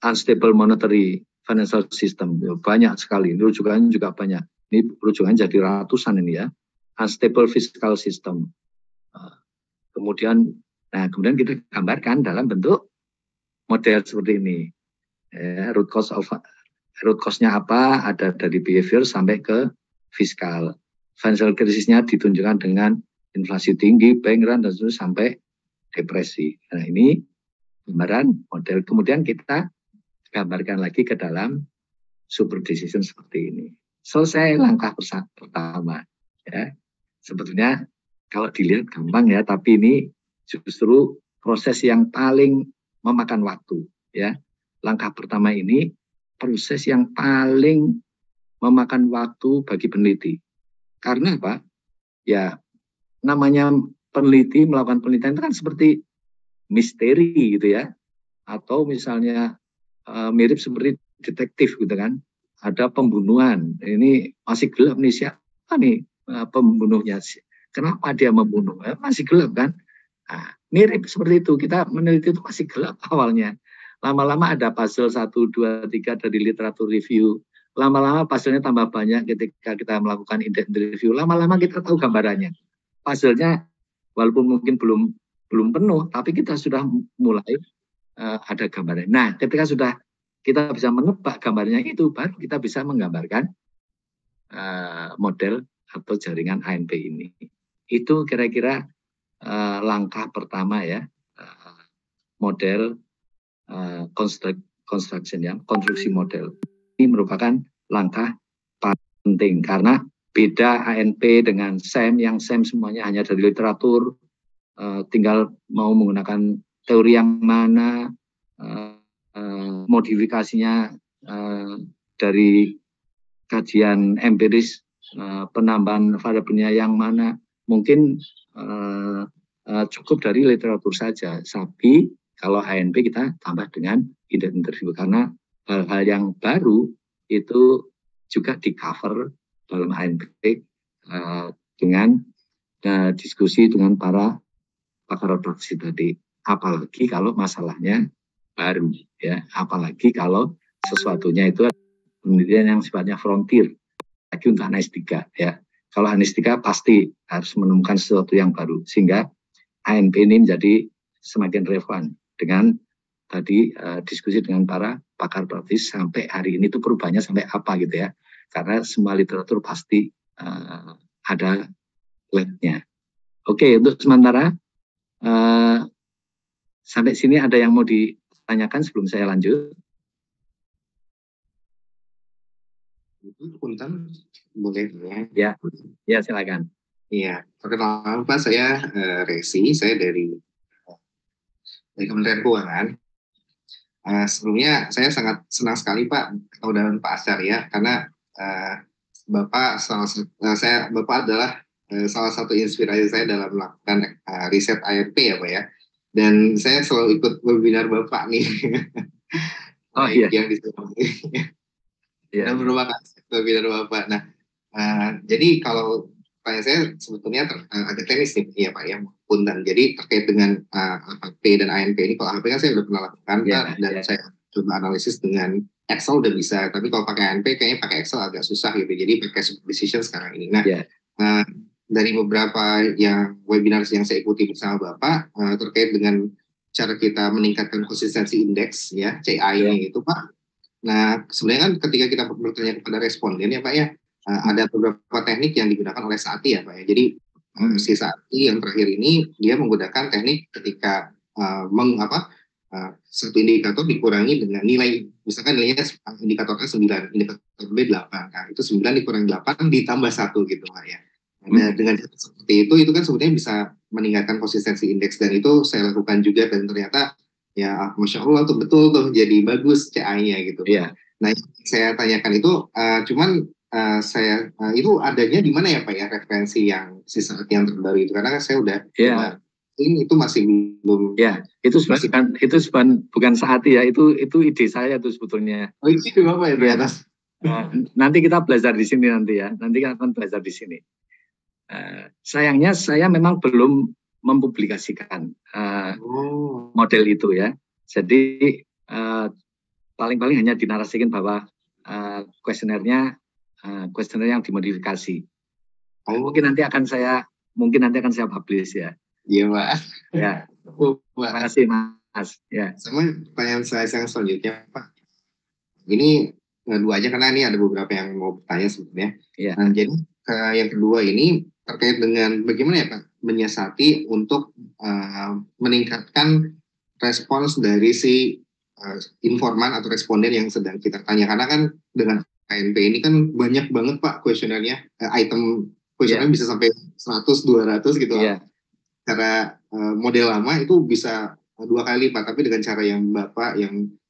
Unstable monetary financial system banyak sekali, rujukan juga banyak. Ini rujukan jadi ratusan ini ya. Unstable fiscal system. Kemudian kita gambarkan dalam bentuk model seperti ini. Root cause-nya apa? Ada dari behavior sampai ke fiskal. Financial krisisnya ditunjukkan dengan inflasi tinggi, bank run, dan sampai depresi. Nah, ini gambaran model. Kemudian kita gambarkan lagi ke dalam super decision seperti ini. Selesai langkah pertama. Ya. Sebetulnya kalau dilihat gampang ya, tapi ini justru proses yang paling memakan waktu. Ya. Langkah pertama ini proses yang paling memakan waktu bagi peneliti. Karena apa? Ya, namanya peneliti melakukan penelitian itu kan seperti misteri gitu ya. Atau misalnya mirip seperti detektif gitu kan. Ada pembunuhan. Ini masih gelap nih, siapa nih pembunuhnya? Kenapa dia membunuh? Masih gelap kan? Nah, mirip seperti itu. Kita meneliti itu masih gelap awalnya. Lama-lama ada puzzle 1, 2, 3 dari literatur review. Lama-lama puzzle-nya tambah banyak ketika kita melakukan interview. Lama-lama kita tahu gambarannya. Puzzle-nya walaupun mungkin belum penuh, tapi kita sudah mulai ada gambarannya. Nah, ketika sudah kita bisa menebak gambarnya itu, baru kita bisa menggambarkan model atau jaringan ANP ini. Itu kira-kira langkah pertama ya, model construction ya, konstruksi model. Ini merupakan langkah penting karena beda ANP dengan SEM, yang SEM semuanya hanya dari literatur, tinggal mau menggunakan teori yang mana, modifikasinya dari kajian empiris, penambahan variabelnya yang mana, mungkin cukup dari literatur saja. Tapi kalau ANP kita tambah dengan interview karena hal-hal yang baru itu juga di cover dalam ANP dengan diskusi dengan para pakar praksi tadi. Apalagi kalau masalahnya baru ya, apalagi kalau sesuatunya itu penelitian yang sifatnya frontier, lagi untuk ANS3 ya. Kalau ANS3 pasti harus menemukan sesuatu yang baru, sehingga ANP ini menjadi semakin relevan dengan tadi diskusi dengan para pakar praktis sampai hari ini itu perubahannya sampai apa gitu ya. karena semua literatur pasti ada labnya. Oke, untuk sementara sampai sini ada yang mau ditanyakan sebelum saya lanjut? Punten, boleh ya? Ya, silakan. Iya, perkenalkan Pak, saya Resi, saya dari Kementerian Keuangan. Sebelumnya saya sangat senang sekali Pak ketemu dengan Pak Acarya karena Bapak adalah salah satu inspirasi saya dalam melakukan riset INP ya Pak ya. Dan saya selalu ikut webinar Bapak nih. Oh iya. Yang dan berterima kasih webinar Bapak. Nah, jadi kalau pertanyaan saya sebetulnya agak teknis nih ya Pak ya. Punten. Jadi terkait dengan AHP dan ANP ini, kalau AHP kan saya udah pernah lakukan dan saya coba analisis dengan Excel udah bisa, tapi kalau pakai ANP kayaknya pakai Excel agak susah gitu, jadi pakai Superposition sekarang ini. Nah, dari beberapa yang webinar yang saya ikuti bersama Bapak terkait dengan cara kita meningkatkan konsistensi indeks ya, CI itu Pak. Nah, sebenarnya kan ketika kita bertanya kepada responden ya Pak ya, ada beberapa teknik yang digunakan oleh Sati ya Pak ya. Jadi si Sati yang terakhir ini dia menggunakan teknik ketika satu indikator dikurangi dengan nilai, misalkan nilainya indikator A 9, indikator B 8, nah itu 9 dikurangi 8 ditambah 1 gitu Pak ya. Nah, dengan seperti itu kan sebetulnya bisa meningkatkan konsistensi indeks, dan itu saya lakukan juga dan ternyata ya Masya Allah tuh betul tuh jadi bagus CI-nya gitu. Nah, saya tanyakan itu cuman itu adanya di mana ya Pak ya, referensi yang sisa yang terbaru itu, karena kan saya udah itu masih belum. Ya, itu sebenarnya bukan Sati ya, itu ide saya tuh sebetulnya. Oh, itu apa ya Pak? Nanti kita belajar di sini nanti ya, nanti kita akan belajar di sini. Sayangnya saya memang belum mempublikasikan model itu ya. Jadi paling-paling hanya dinarasikan bahwa kuesionernya yang dimodifikasi. Mungkin nanti akan saya publish ya. Iya Pak. Ya. Terima kasih Mas. Ya. Sama pertanyaan saya yang selanjutnya Pak. Ini dua aja karena ini ada beberapa yang mau bertanya sebetulnya. Nah, jadi yang kedua ini terkait dengan bagaimana ya Pak menyiasati untuk meningkatkan respons dari si informan atau responden yang sedang kita tanya, karena kan dengan ANP ini kan banyak banget Pak kuesionernya, item kuesioner bisa sampai 100-200 gitu. Cara model lama itu bisa 2 kali Pak, tapi dengan cara yang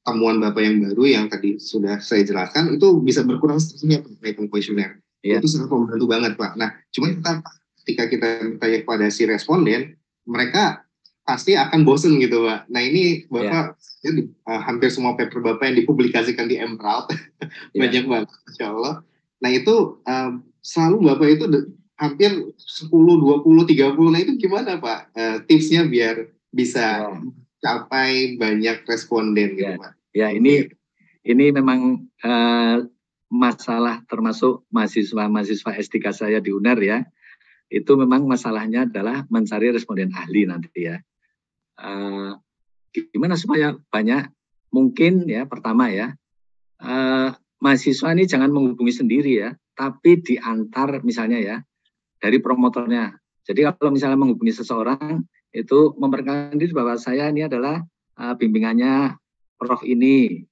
temuan Bapak yang baru yang tadi sudah saya jelaskan itu bisa berkurang setengahnya item kuesioner. Itu sangat membantu banget Pak. Nah, cuman ketika kita bertanya kepada si responden, mereka pasti akan bosen gitu Pak. Nah, ini Bapak hampir semua paper Bapak yang dipublikasikan di Emerald banyak banget, Insya Allah. Nah, itu selalu Bapak itu hampir 10, 20, 30. Nah, itu gimana Pak tipsnya biar bisa capai banyak responden gitu Pak? Ya, ini memang masalah termasuk mahasiswa S3 saya di UNER ya. Itu memang masalahnya adalah mencari responden ahli nanti ya. Gimana supaya banyak? Mungkin ya pertama ya, mahasiswa ini jangan menghubungi sendiri ya, tapi diantar misalnya ya dari promotornya. Jadi kalau misalnya menghubungi seseorang itu memperkenalkan diri bahwa saya ini adalah bimbingannya Prof ini,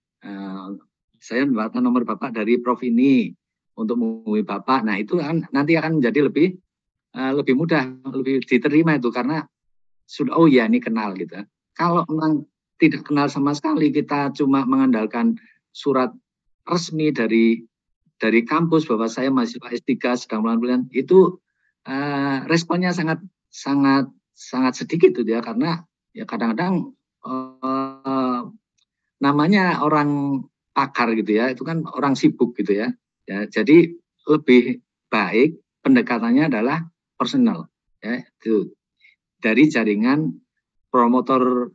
saya mendapatkan nomor Bapak dari Prof ini untuk menghubungi Bapak. Nah itu kan nanti akan menjadi lebih mudah, lebih diterima itu karena sudah ini kenal gitu. Kalau memang tidak kenal sama sekali, kita cuma mengandalkan surat resmi dari kampus bahwa saya mahasiswa S3 sedang melakukan itu responnya sangat sedikit gitu ya, karena ya kadang-kadang namanya orang pakar gitu ya, itu kan orang sibuk gitu ya. Jadi lebih baik pendekatannya adalah personal ya, itu dari jaringan promotor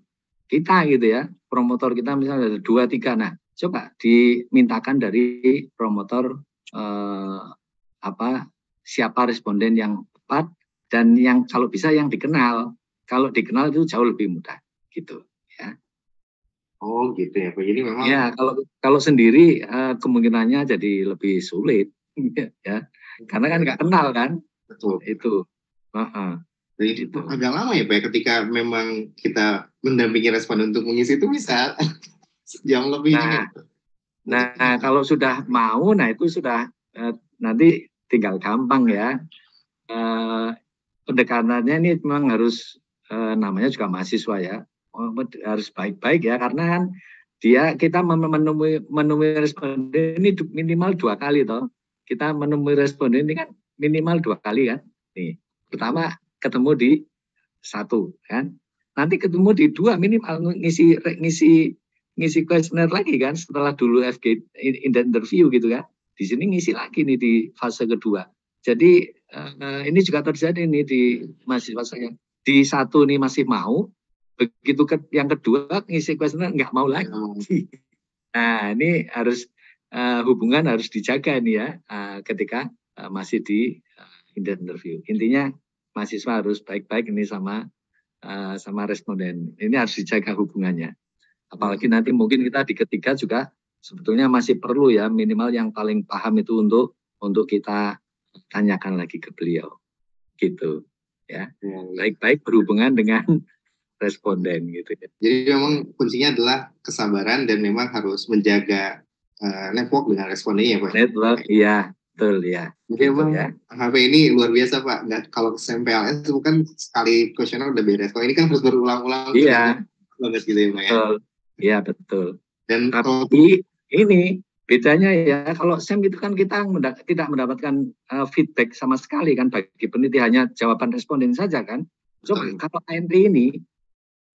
kita gitu ya. Promotor kita misalnya ada 2-3, nah coba dimintakan dari promotor siapa responden yang tepat, dan yang kalau bisa yang dikenal. Kalau dikenal itu jauh lebih mudah gitu ya. Oh gitu ya Pak. Jadi memang ya kalau sendiri kemungkinannya jadi lebih sulit ya, karena kan nggak kenal kan. Betul. Itu. Jadi itu agak lama ya Pak ya, ketika memang kita mendampingi responden untuk mengisi itu bisa sejam lebih juga. Nah, kalau sudah mau, nah itu sudah nanti tinggal gampang ya. Pendekatannya ini memang harus namanya juga mahasiswa ya, harus baik-baik ya, karena kan kita menemui responden ini minimal 2 kali toh. Kita menemui responden ini kan minimal 2 kali kan. Nih, pertama ketemu di 1 kan, nanti ketemu di 2 minimal ngisi kuesioner lagi kan, setelah dulu FG interview gitu kan. Di sini ngisi lagi nih di fase kedua. Jadi ini juga terjadi nih di mahasiswa saya. Di 1 nih masih mau, begitu yang kedua ngisi kuesioner nggak mau lagi. Nah, ini harus hubungan harus dijaga nih ya, ketika masih di interview. Intinya mahasiswa harus baik-baik ini sama responden. Ini harus dijaga hubungannya. Apalagi nanti mungkin kita di ketiga juga sebetulnya masih perlu ya, minimal yang paling paham itu untuk kita tanyakan lagi ke beliau. Gitu ya. Baik-baik berhubungan dengan responden gitu ya. Jadi memang kuncinya adalah kesabaran dan memang harus menjaga network dengan respondennya Pak. Network, iya. Betul ya. Gitu ya. HP ini luar biasa Pak. Nggak, kalau SMPLS itu kan sekali kuesioner udah beres. Kalau ini kan harus berulang-ulang. Iya. Banget gitu ya Pak ya. Betul. Iya betul. Dan tapi ini bedanya ya, kalau SEM itu kan kita tidak mendapatkan feedback sama sekali kan, bagi peneliti hanya jawaban responden saja kan. Coba kalau ANP ini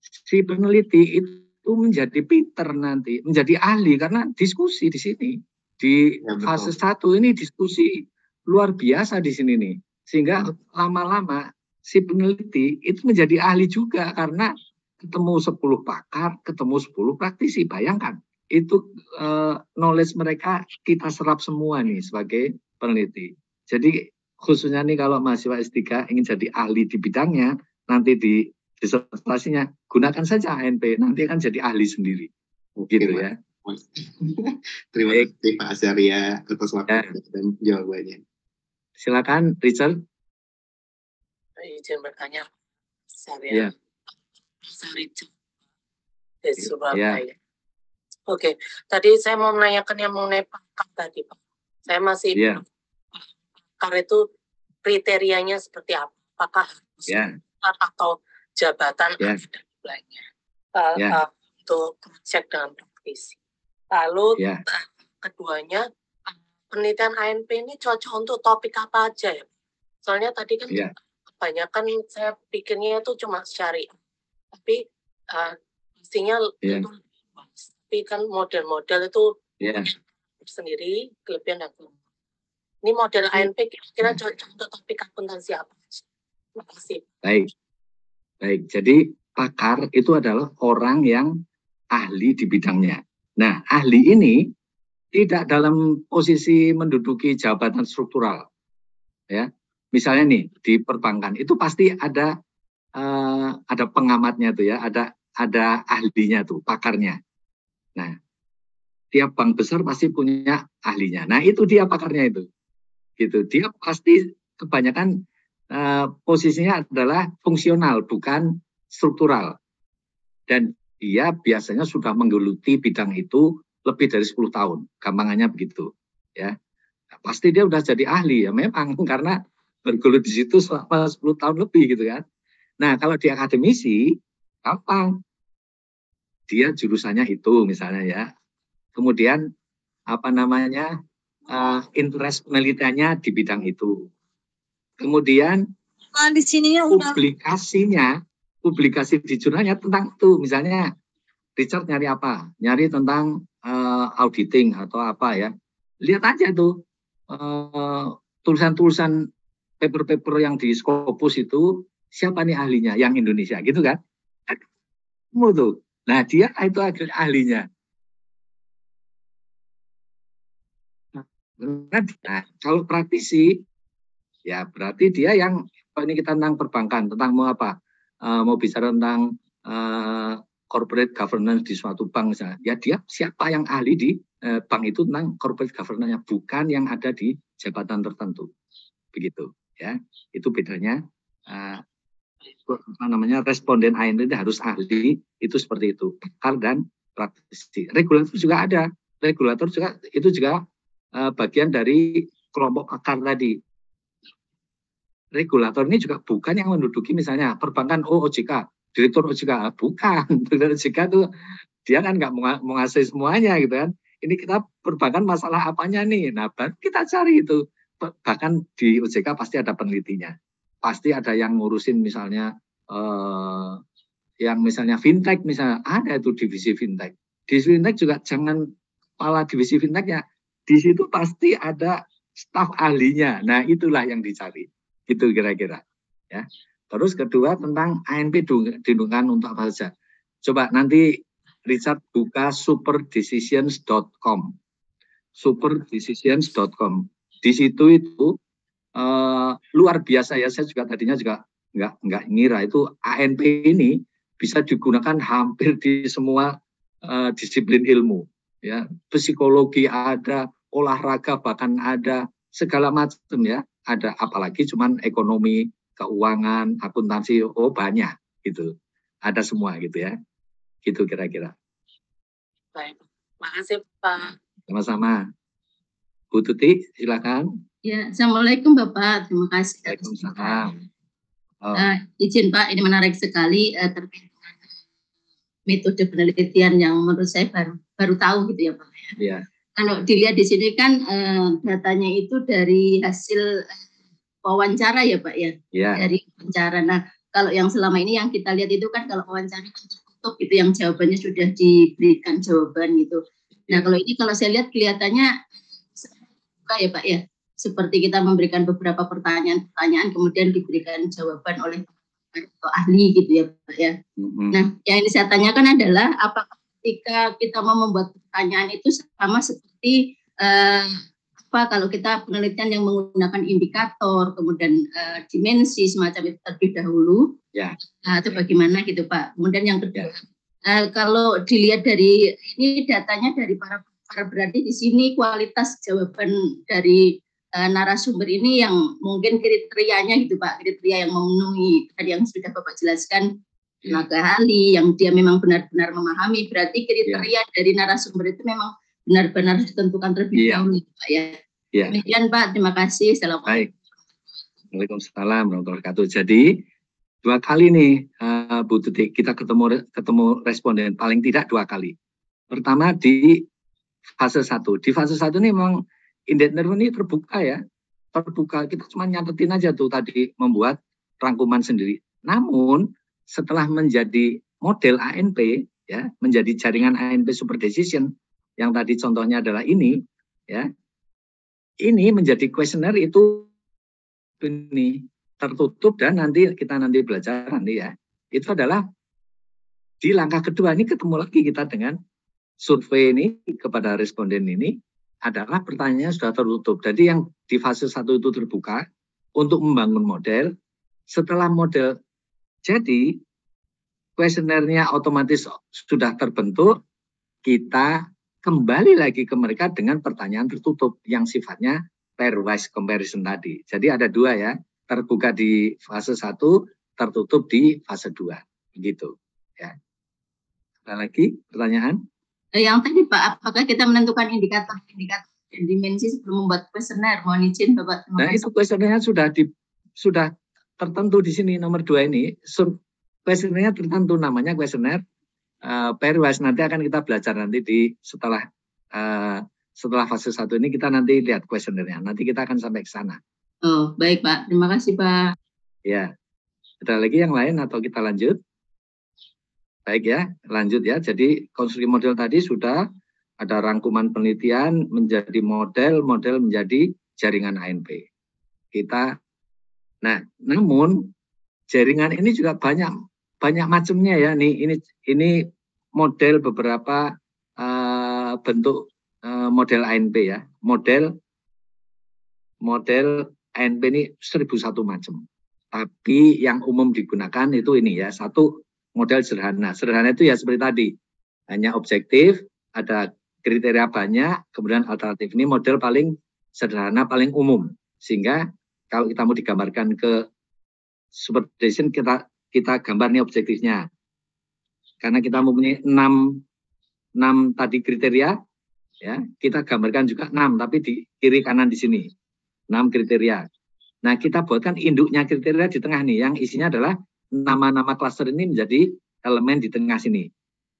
si peneliti itu menjadi pinter nanti, menjadi ahli karena diskusi di sini. Di fase 1 ini diskusi luar biasa di sini nih. Sehingga lama-lama si peneliti itu menjadi ahli juga karena ketemu 10 pakar, ketemu 10 praktisi. Bayangkan, itu knowledge mereka kita serap semua nih sebagai peneliti. Jadi khususnya nih kalau mahasiswa S3 ingin jadi ahli di bidangnya, nanti di disertasinya gunakan saja ANP, nanti akan jadi ahli sendiri. Gitu ya. Terima kasih Pak Azaria atas waktu dan jawabannya. Silakan Richard. Izin bertanya, Iya. Richard dari Surabaya. Oke, tadi saya mau menanyakan yang mengenai pakar tadi Pak. Saya masih pakar itu kriterianya seperti apa? Apakah harus atau jabatan dan lainnya untuk cek dengan praktisi. Lalu keduanya, penelitian ANP ini cocok untuk topik apa aja ya? Soalnya tadi kan kebanyakan saya pikirnya itu cuma syariah, tapi pastinya itu tapi kan model-model itu sendiri kelebihan dan kelemahan. Ini model ANP kira-kira cocok untuk topik akuntansi apa? Terima kasih. Baik. Jadi pakar itu adalah orang yang ahli di bidangnya. Nah, ahli ini tidak dalam posisi menduduki jabatan struktural, ya. Misalnya nih di perbankan itu pasti ada pengamatnya tuh ya, ada ahlinya tuh, pakarnya. Nah, tiap bank besar pasti punya ahlinya. Nah, itu dia pakarnya itu. Gitu. Dia pasti kebanyakan posisinya adalah fungsional, bukan struktural. Dan dia biasanya sudah menggeluti bidang itu lebih dari 10 tahun. Gampangannya begitu. Ya. Nah, pasti dia udah jadi ahli ya memang karena bergelut di situ selama 10 tahun lebih gitu kan. Nah, kalau di akademisi gampang. Dia jurusannya itu misalnya ya. Kemudian interest penelitiannya di bidang itu. Kemudian di sininya publikasi di jurnalnya tentang itu. Misalnya Richard nyari apa? Nyari tentang auditing atau apa ya. Lihat aja tuh tulisan-tulisan paper-paper yang di Scopus itu, siapa nih ahlinya? Yang Indonesia gitu kan. Kamu tuh. Nah, dia itu ahlinya. Nah, kalau praktisi ya berarti dia yang ini kita tentang perbankan, tentang mau apa? Mau bicara tentang corporate governance di suatu bank misalnya. Ya dia siapa yang ahli di bank itu tentang corporate governance-nya, bukan yang ada di jabatan tertentu. Begitu ya. Itu bedanya responden ANP itu harus ahli, itu seperti itu. Pakar dan praktisi. Regulator juga ada. Regulator juga itu juga bagian dari kelompok pakar tadi. Regulator ini juga bukan yang menduduki misalnya perbankan OJK, direktur OJK, bukan. Direktur OJK itu dia kan nggak menguasai semuanya gitu kan. Ini kita perbankan masalah apanya nih? Nah, kita cari itu. Bahkan di OJK pasti ada penelitinya. Pasti ada yang ngurusin misalnya yang misalnya fintech misalnya, ada itu divisi fintech. Divisi fintech juga jangan kepala divisi fintech ya. Di situ pasti ada staf ahlinya. Nah, itulah yang dicari. Itu kira-kira ya. Terus kedua tentang ANP didengungkan untuk apa saja. Coba nanti Richard buka superdecisions.com. superdecisions.com. Di situ itu luar biasa ya, saya juga tadinya juga nggak ngira itu ANP ini bisa digunakan hampir di semua disiplin ilmu ya, psikologi ada, olahraga bahkan ada, segala macam ya ada, apalagi cuman ekonomi, keuangan, akuntansi, oh banyak gitu, ada semua gitu ya, gitu kira-kira. Baik, makasih Pak. Sama-sama. Bu Tuti, silakan. Ya, Assalamualaikum Bapak, terima kasih. Waalaikumsalam. Izin Pak, ini menarik sekali terkait dengan metode penelitian yang menurut saya baru tahu gitu ya Pak. Ya. Kalau dilihat di sini kan datanya itu dari hasil wawancara ya Pak ya, dari wawancara. Nah, kalau yang selama ini yang kita lihat itu kan kalau wawancara tertutup gitu, yang jawabannya sudah diberikan jawaban gitu. Nah, kalau ini kalau saya lihat kelihatannya buka ya Pak ya. Seperti kita memberikan beberapa pertanyaan kemudian diberikan jawaban oleh atau ahli gitu ya Pak ya. Nah, yang ini saya tanyakan adalah apakah ketika kita mau membuat pertanyaan itu sama seperti kalau kita penelitian yang menggunakan indikator kemudian dimensi semacam itu terlebih dahulu, atau bagaimana gitu Pak. Kemudian yang kedua, kalau dilihat dari ini datanya dari para berarti di sini kualitas jawaban dari narasumber ini yang mungkin kriterianya gitu Pak, kriteria yang memenuhi tadi yang sudah Bapak jelaskan, tenaga ahli yang dia memang benar-benar memahami, berarti kriteria dari narasumber itu memang benar-benar ditentukan terlebih dahulu Pak ya. Demikian Pak, terima kasih. Assalamualaikum. Waalaikumsalam warahmatullahi wabarakatuh. Jadi 2 kali nih Bu Tuti kita ketemu responden, paling tidak 2 kali. Pertama di fase 1. Di fase 1 ini memang indikator ini terbuka ya, terbuka, kita cuma nyatetin aja tuh tadi, membuat rangkuman sendiri. Namun setelah menjadi model ANP ya, menjadi jaringan ANP Super Decision yang tadi contohnya adalah ini ya, ini menjadi kuesioner itu ini tertutup dan nanti kita belajar nanti ya, itu adalah di langkah kedua ini ketemu lagi kita dengan survei ini kepada responden ini adalah pertanyaannya sudah tertutup. Jadi yang di fase 1 itu terbuka untuk membangun model. Setelah model jadi, kuesionernya otomatis sudah terbentuk, kita kembali lagi ke mereka dengan pertanyaan tertutup yang sifatnya pairwise comparison tadi. Jadi ada 2 ya, terbuka di fase 1, tertutup di fase 2. Begitu ya. Ada lagi pertanyaan? Yang tadi Pak, apakah kita menentukan indikator dan dimensi sebelum membuat kuesioner? Mohon izin Bapak. Nah itu kuesionernya sudah tertentu di sini nomor 2 ini. Kuesionernya tertentu, namanya kuesioner pairwise. Nanti akan kita belajar nanti setelah fase 1 ini kita nanti lihat kuesionernya. Nanti kita akan sampai ke sana. Oh baik Pak, terima kasih Pak. Ya, ada lagi yang lain atau kita lanjut? Baik ya, lanjut ya. Jadi konstruksi model tadi sudah ada rangkuman penelitian menjadi model menjadi jaringan ANP. Nah, namun jaringan ini juga banyak macamnya ya. Ini model beberapa bentuk model ANP ya. Model ANP ini 1001 macam. Tapi yang umum digunakan itu ini ya, 1 model sederhana. Sederhana itu ya seperti tadi, hanya objektif, ada kriteria banyak, kemudian alternatif. Ini model paling sederhana, paling umum. Sehingga kalau kita mau digambarkan ke supervision, kita gambar nih objektifnya. Karena kita mempunyai 6 tadi kriteria, ya, kita gambarkan juga 6, tapi di kiri kanan di sini 6 kriteria. Nah, kita buatkan induknya kriteria di tengah nih, yang isinya adalah nama-nama klaster ini menjadi elemen di tengah sini,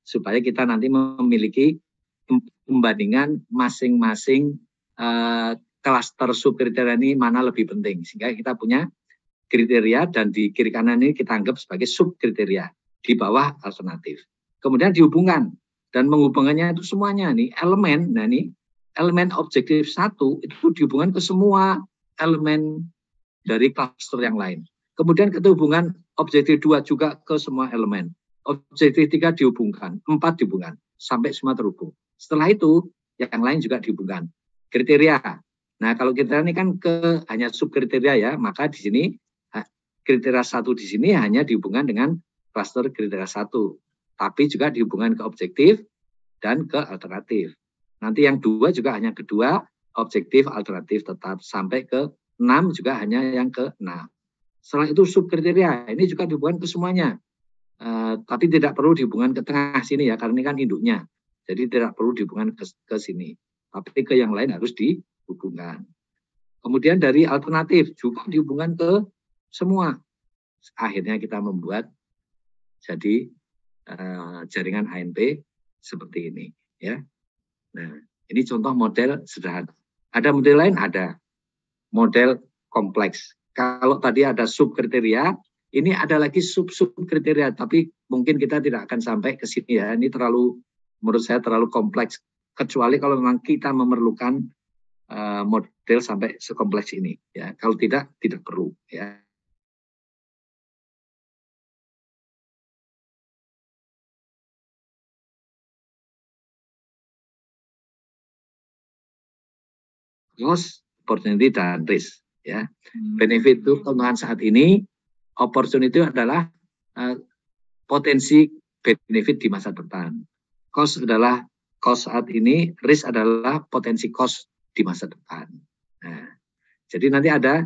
supaya kita nanti memiliki pembandingan masing-masing klaster subkriteria ini mana lebih penting, sehingga kita punya kriteria dan di kiri kanan ini kita anggap sebagai subkriteria di bawah alternatif. Kemudian dihubungkan dan menghubungannya itu semuanya nih elemen. Nah, ini elemen objektif 1 itu dihubungkan ke semua elemen dari klaster yang lain. Kemudian hubungan objektif 2 juga ke semua elemen. Objektif 3 dihubungkan, 4 dihubungkan, sampai semua terhubung. Setelah itu, yang lain juga dihubungkan. Kriteria. Nah, kalau kriteria ini kan hanya subkriteria ya, maka di sini kriteria 1 di sini hanya dihubungkan dengan klaster kriteria 1. Tapi juga dihubungkan ke objektif dan ke alternatif. Nanti yang 2 juga hanya kedua, objektif, alternatif tetap, sampai ke 6 juga hanya yang ke-6. Setelah itu subkriteria, ini juga dihubungkan ke semuanya. Tapi tidak perlu dihubungkan ke tengah sini ya, karena ini kan induknya. Jadi tidak perlu dihubungkan ke sini. Tapi ke yang lain harus dihubungkan. Kemudian dari alternatif juga dihubungkan ke semua. Akhirnya kita membuat jadi jaringan ANP seperti ini. Ya. Nah, ini contoh model sederhana. Ada model lain? Ada. Model kompleks. Kalau tadi ada subkriteria, ini ada lagi sub-subkriteria, tapi mungkin kita tidak akan sampai ke sini ya. Ini menurut saya terlalu kompleks, kecuali kalau memang kita memerlukan model sampai sekompleks ini. Ya, kalau tidak perlu. Ya. Loss, opportunity, dan risk. Ya, benefit itu keuntungan saat ini, opportunity adalah potensi benefit di masa depan. Cost adalah cost saat ini, risk adalah potensi cost di masa depan. Nah, jadi nanti ada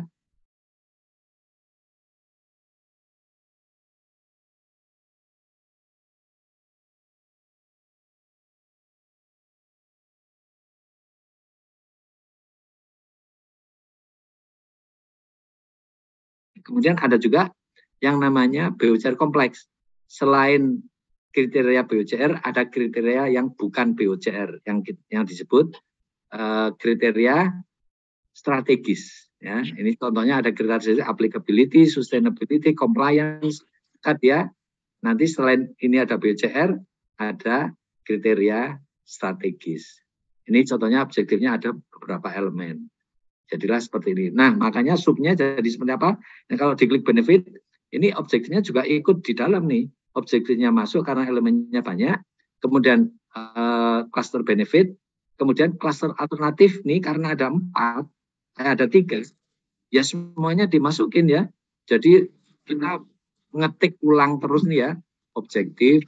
kemudian ada juga yang namanya BOCR kompleks. Selain kriteria BOCR, ada kriteria yang bukan BOCR, yang disebut kriteria strategis. Ya, ini contohnya ada kriteria applicability, sustainability, compliance. Ya, nanti selain ini ada BOCR, ada kriteria strategis. Ini contohnya objektifnya ada beberapa elemen. Jadilah seperti ini. Nah, makanya subnya jadi seperti apa? Nah, kalau diklik benefit, ini objektifnya juga ikut di dalam nih. Objektifnya masuk karena elemennya banyak. Kemudian cluster benefit. Kemudian cluster alternatif nih karena ada 4, ada 3. Ya semuanya dimasukin ya. Jadi kita ngetik ulang terus nih ya. Objektif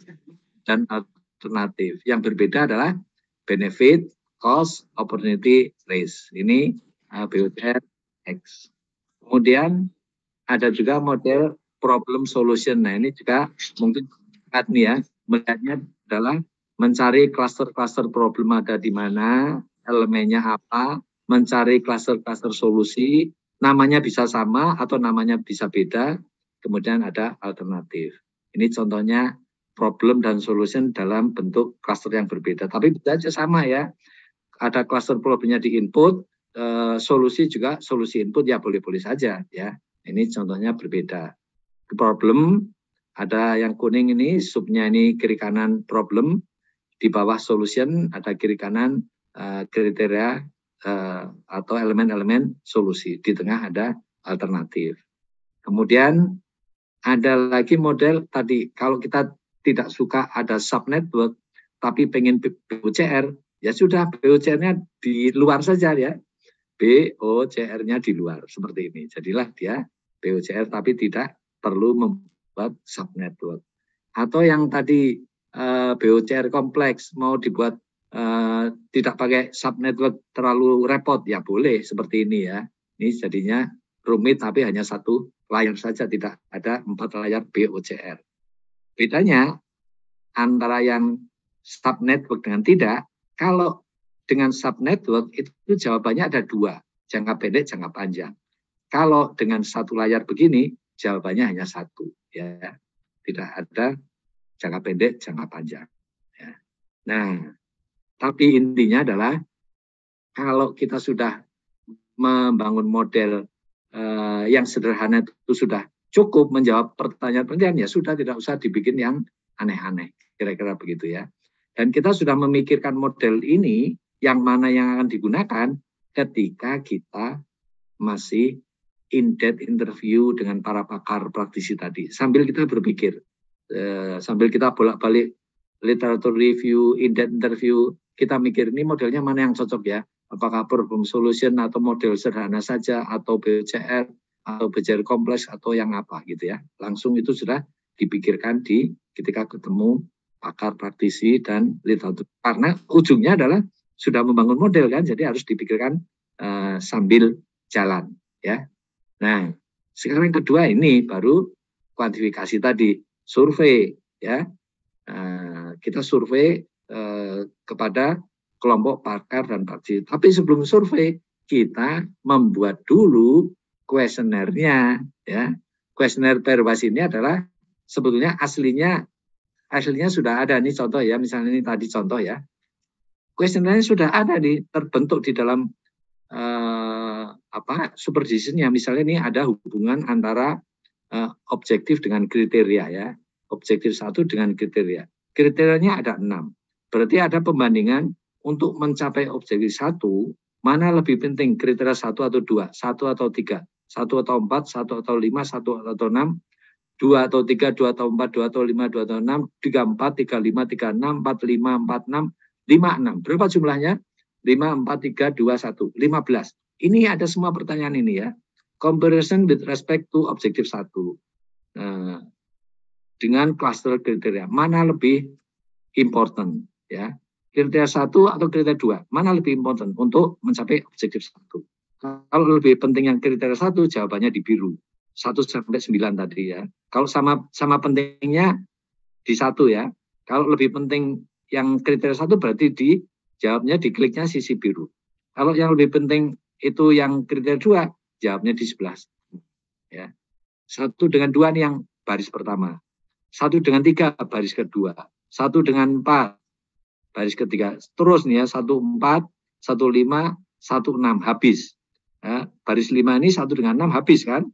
dan alternatif. Yang berbeda adalah benefit, cost, opportunity, risk. Ini BOCR X. Kemudian ada juga model problem solution. Nah, ini juga mungkin nih ya, melihatnya adalah mencari cluster-cluster problem ada di mana, elemennya apa, mencari cluster-cluster solusi, namanya bisa sama atau namanya bisa beda, kemudian ada alternatif. Ini contohnya problem dan solution dalam bentuk cluster yang berbeda, tapi bisa aja sama ya. Ada cluster problemnya di input, solusi juga solusi input ya boleh-boleh saja ya. Ini contohnya berbeda. Problem ada yang kuning ini subnya ini kiri kanan problem, di bawah solution ada kiri kanan kriteria atau elemen-elemen solusi, di tengah ada alternatif. Kemudian ada lagi model tadi kalau kita tidak suka ada subnetwork tapi pengen BOCR, ya sudah BOCR-nya di luar saja ya. BOCR-nya di luar seperti ini. Jadilah dia BOCR tapi tidak perlu membuat subnetwork. Atau yang tadi BOCR kompleks mau dibuat tidak pakai subnetwork terlalu repot, ya boleh seperti ini ya. Ini jadinya rumit tapi hanya satu layar saja, tidak ada 4 layar BOCR. Bedanya antara yang subnetwork dengan tidak, kalau dengan subnetwork itu jawabannya ada 2, jangka pendek, jangka panjang. Kalau dengan satu layar begini, jawabannya hanya 1, ya. Tidak ada jangka pendek, jangka panjang. Ya. Nah, tapi intinya adalah kalau kita sudah membangun model yang sederhana itu sudah cukup menjawab pertanyaan-pertanyaan, ya sudah, tidak usah dibikin yang aneh-aneh, kira-kira begitu ya. Dan kita sudah memikirkan model ini, yang mana yang akan digunakan ketika kita masih in-depth interview dengan para pakar praktisi tadi. Sambil kita berpikir, sambil kita bolak-balik literatur review, in-depth interview, kita mikir ini modelnya mana yang cocok ya. Apakah problem solution atau model sederhana saja, atau BOCR, atau BOCR kompleks, atau yang apa gitu ya. Langsung itu sudah dipikirkan ketika ketemu pakar praktisi dan literatur. Karena ujungnya adalah sudah membangun model kan, jadi harus dipikirkan sambil jalan ya. Nah, sekarang yang kedua ini baru kuantifikasi tadi, survei ya. Kita survei kepada kelompok pakar dan praktisi. Tapi sebelum survei, kita membuat dulu kuesionernya ya. Kuesioner Perwas ini adalah sebetulnya aslinya sudah ada nih, contoh ya, misalnya ini tadi contoh ya. Kuesionernya sudah ada nih, terbentuk di dalam supervisionnya. Misalnya ini ada hubungan antara objektif dengan kriteria ya. Objektif 1 dengan kriteria. Kriterianya ada 6. Berarti ada pembandingan untuk mencapai objektif 1, mana lebih penting, kriteria 1 atau 2, 1 atau 3, 1 atau 4, 1 atau 5, 1 atau 6, 2 atau 3, 2 atau 4, 2 atau 5, 2 atau 6, 3, 4, 3, 5, 3, 6, 4, 5, 4, 6, 5, 6. Berapa jumlahnya? 5, 4, 3, 2, 1, 15. Ini ada semua pertanyaan ini ya. Comparison with respect to objektif 1. Dengan cluster kriteria. Mana lebih important ya? Kriteria 1 atau kriteria 2? Mana lebih important untuk mencapai objektif 1? Kalau lebih penting yang kriteria 1, jawabannya di biru. 1 sampai 9 tadi ya. Kalau sama pentingnya di 1 ya. Kalau lebih penting yang kriteria 1 berarti jawabnya di kliknya sisi biru. Kalau yang lebih penting itu yang kriteria 2, jawabnya di 11. Ya. 1 dengan 2 nih yang baris pertama. 1 dengan 3 baris kedua. 1 dengan 4 baris ketiga. Terus nih ya, 1, 4, 1, 5, 1, 6 habis. Ya, baris 5 ini 1 dengan 6 habis kan?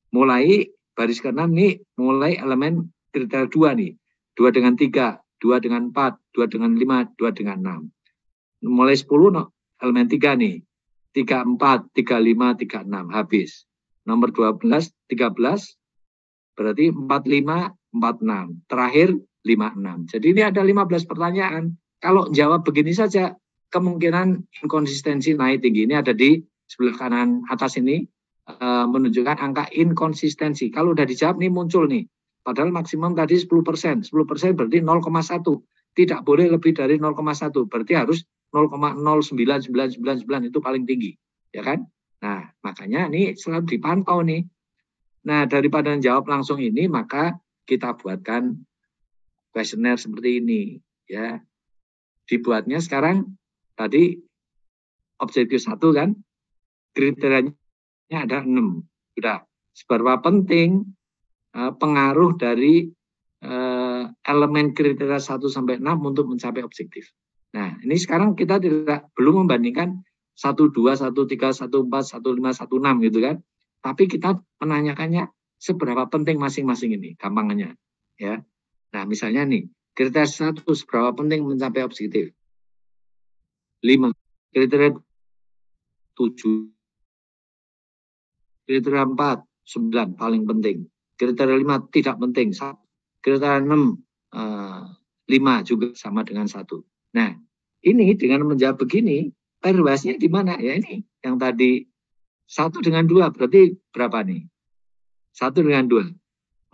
Mulai baris ke-6 nih, mulai elemen kriteria 2 nih. 2 dengan 3, 2 dengan 4, 2 dengan 5, 2 dengan 6. Mulai 10 elemen 3 nih. 3, 4, 3, 5, 3, 6 habis. Nomor 12, 13 berarti 4, 5, 4, 6. Terakhir 5, 6. Jadi ini ada 15 pertanyaan. Kalau jawab begini saja, kemungkinan inkonsistensi naik tinggi. Ini ada di sebelah kanan atas ini, menunjukkan angka inkonsistensi. Kalau udah dijawab nih muncul nih. Padahal maksimum tadi 10%. 10% berarti 0,1. Tidak boleh lebih dari 0,1. Berarti harus 0,09999 itu paling tinggi. Ya kan? Nah, makanya ini selalu dipantau nih. Nah, daripada jawab langsung ini, maka kita buatkan kuesioner seperti ini. Ya, dibuatnya sekarang tadi objektif 1 kan, kriterianya ada 6. Sudah, seberapa penting pengaruh dari elemen kriteria 1 sampai 6 untuk mencapai objektif. Nah, ini sekarang kita belum membandingkan 1, 2, 1, 3, 1, 4, 1, 5, 1, 6 gitu kan. Tapi kita menanyakannya seberapa penting masing-masing ini, gampangnya. Ya. Nah, misalnya nih, kriteria 1 seberapa penting mencapai objektif? 5. Kriteria 7. Kriteria 4, 9 paling penting. Kriteria 5 tidak penting. Kriteria 6, 5 juga sama dengan 1. Nah, ini dengan menjawab begini, perwasnya di mana? Ya ini, yang tadi 1 dengan 2, berarti berapa nih? 1 dengan 2.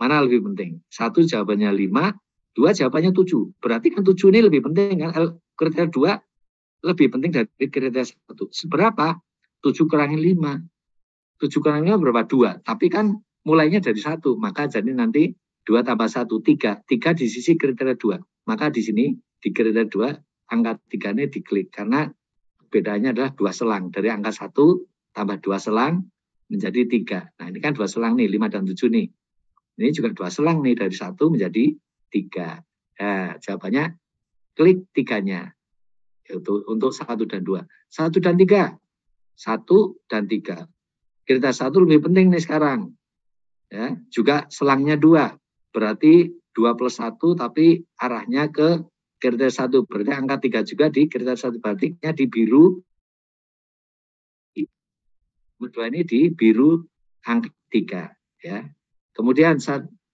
Mana lebih penting? 1 jawabannya 5, 2 jawabannya 7. Berarti kan 7 ini lebih penting kan? Kriteria 2 lebih penting dari kriteria 1. Seberapa? 7 kurangi 5. 7 kurangi 5 berapa? 2. Tapi kan mulainya dari 1. Maka jadi nanti 2 tambah 1, 3. 3 di sisi kriteria 2. Maka di sini di kriteria 2 angka 3-nya diklik. Karena bedanya adalah 2 selang. Dari angka 1 tambah 2 selang menjadi 3. Nah ini kan 2 selang nih, 5 dan 7 nih. Ini juga 2 selang nih, dari 1 menjadi 3. Nah, jawabannya klik 3-nya. Yaitu untuk 1 dan 2. 1 dan 3. 1 dan 3. Kriteria 1 lebih penting nih sekarang. Ya, juga selangnya 2. Berarti 2 plus 1 tapi arahnya ke kriteria 1. Berarti angka 3 juga di kriteria 1. Berarti di biru. 2 ini di biru angka 3. Ya. Kemudian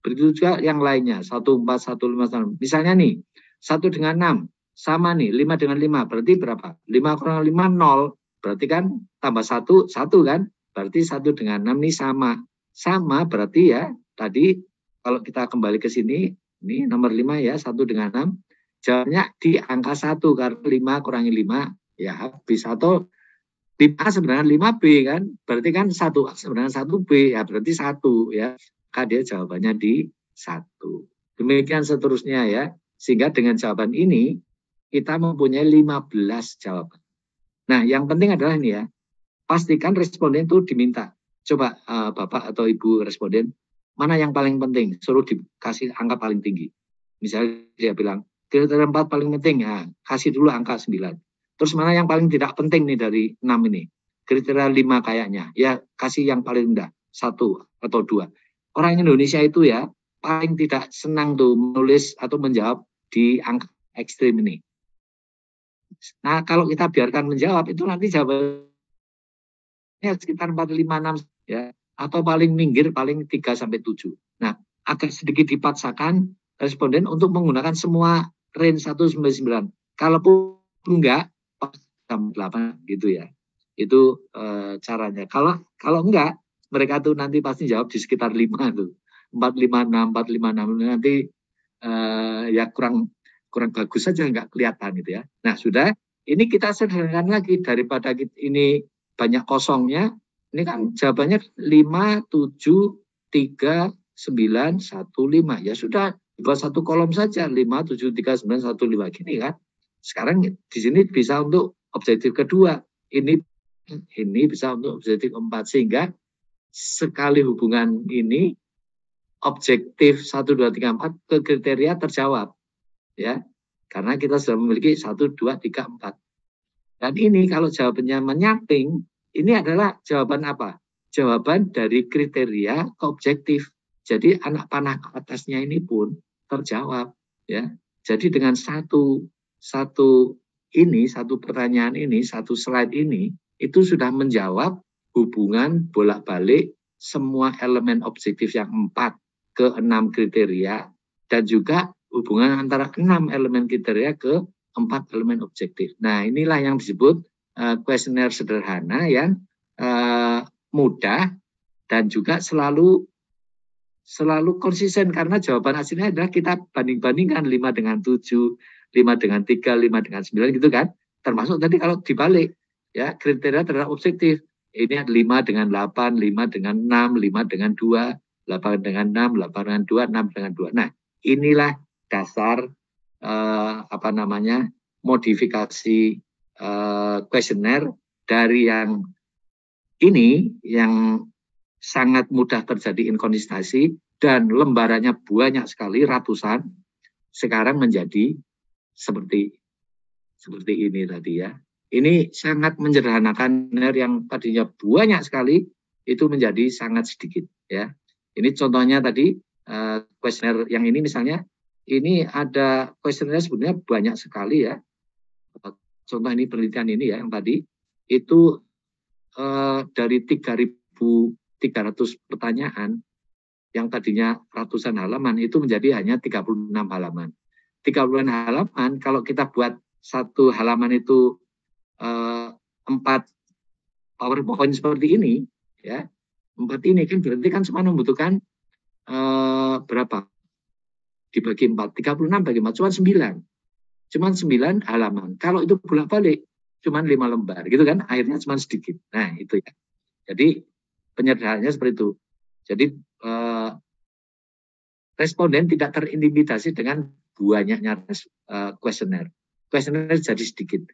berikut juga yang lainnya. 1, 4, 1, 5, 1. Misalnya nih, 1 dengan 6. Sama nih, 5 dengan 5. Berarti berapa? 5 kurang 5, 0. Berarti kan tambah 1, 1 kan? Berarti 1 dengan 6 ini sama. Sama berarti ya, tadi kalau kita kembali ke sini, ini nomor 5 ya, 1 dengan 6. Jawabnya di angka 1, karena 5 kurangi 5, ya habis. Atau 5A sebenarnya 5B kan? Berarti kan 1A sebenarnya 1B, ya berarti 1 ya. Maka dia jawabannya di 1. Demikian seterusnya ya. Sehingga dengan jawaban ini, kita mempunyai 15 jawaban. Nah, yang penting adalah ini ya, pastikan responden itu diminta. Coba Bapak atau Ibu responden, mana yang paling penting? Suruh dikasih angka paling tinggi. Misalnya dia bilang, kriteria 4 paling penting, ya, kasih dulu angka 9. Terus mana yang paling tidak penting nih dari 6 ini? Kriteria 5 kayaknya, ya kasih yang paling rendah, 1 atau 2. Orang Indonesia itu ya, paling tidak senang tuh menulis atau menjawab di angka ekstrim ini. Nah, kalau kita biarkan menjawab, itu nanti jawabannya sekitar 4, 5, 6 ya, atau paling minggir paling 3 sampai 7. Nah, agak sedikit dipaksakan responden untuk menggunakan semua range 1 sampai 9. Kalaupun enggak, 8 gitu ya. Itu caranya. Kalau enggak, mereka tuh nanti pasti jawab di sekitar 5 tuh. 4, 5, 6, 4, 5, 6 nanti ya kurang bagus saja, enggak kelihatan gitu ya. Nah, sudah, ini kita sederhanakan lagi daripada ini banyak kosongnya. Ini kan jawabannya 5, 7, 3, 9, 1, 5. Ya sudah, buat satu kolom saja, 5, 7, 3, 9, 1, 5. Gini kan. Sekarang di sini bisa untuk objektif kedua. Ini bisa untuk objektif 4. Sehingga sekali hubungan ini, objektif 1, 2, 3, 4 ke kriteria terjawab. Ya, karena kita sudah memiliki 1, 2, 3, 4. Dan ini kalau jawabannya menyamping, ini adalah jawaban apa? Jawaban dari kriteria ke objektif. Jadi anak panah ke atasnya ini pun terjawab. Ya. Jadi dengan satu pertanyaan ini, satu slide ini, itu sudah menjawab hubungan bolak-balik semua elemen objektif yang 4 ke 6 kriteria, dan juga hubungan antara 6 elemen kriteria ke 4 elemen objektif. Nah, inilah yang disebut kuesioner sederhana yang mudah dan juga selalu konsisten, karena jawaban hasilnya adalah kita banding-bandingkan 5 dengan 7, 5 dengan 3, 5 dengan 9 gitu kan. Termasuk tadi kalau dibalik ya, kriteria terhadap objektif. Ini 5 dengan 8, 5 dengan 6, 5 dengan 2, 8 dengan 6, 8 dengan 2, 6 dengan 2. Nah, inilah dasar modifikasi kuesioner dari yang ini yang sangat mudah terjadi inkonsistensi dan lembarannya banyak sekali, ratusan, sekarang menjadi seperti ini tadi ya. Ini sangat menyederhanakan yang tadinya banyak sekali itu menjadi sangat sedikit ya. Ini contohnya tadi kuesioner yang ini misalnya, ini ada kuesioner sebenarnya banyak sekali ya. Contoh ini penelitian ini ya yang tadi itu dari 3.300 pertanyaan yang tadinya ratusan halaman itu menjadi hanya 36 halaman. 36 halaman kalau kita buat satu halaman itu 4 PowerPoint seperti ini ya. 4 ini kan berarti kan cuma membutuhkan berapa? Dibagi 4, 36 bagi 4, cuma 9 halaman. Kalau itu bolak-balik, cuma 5 lembar gitu kan, akhirnya cuma sedikit. Nah itu ya. Jadi penyederhanaannya seperti itu. Jadi responden tidak terintimidasi dengan banyaknya kuesioner. Kuesioner jadi sedikit.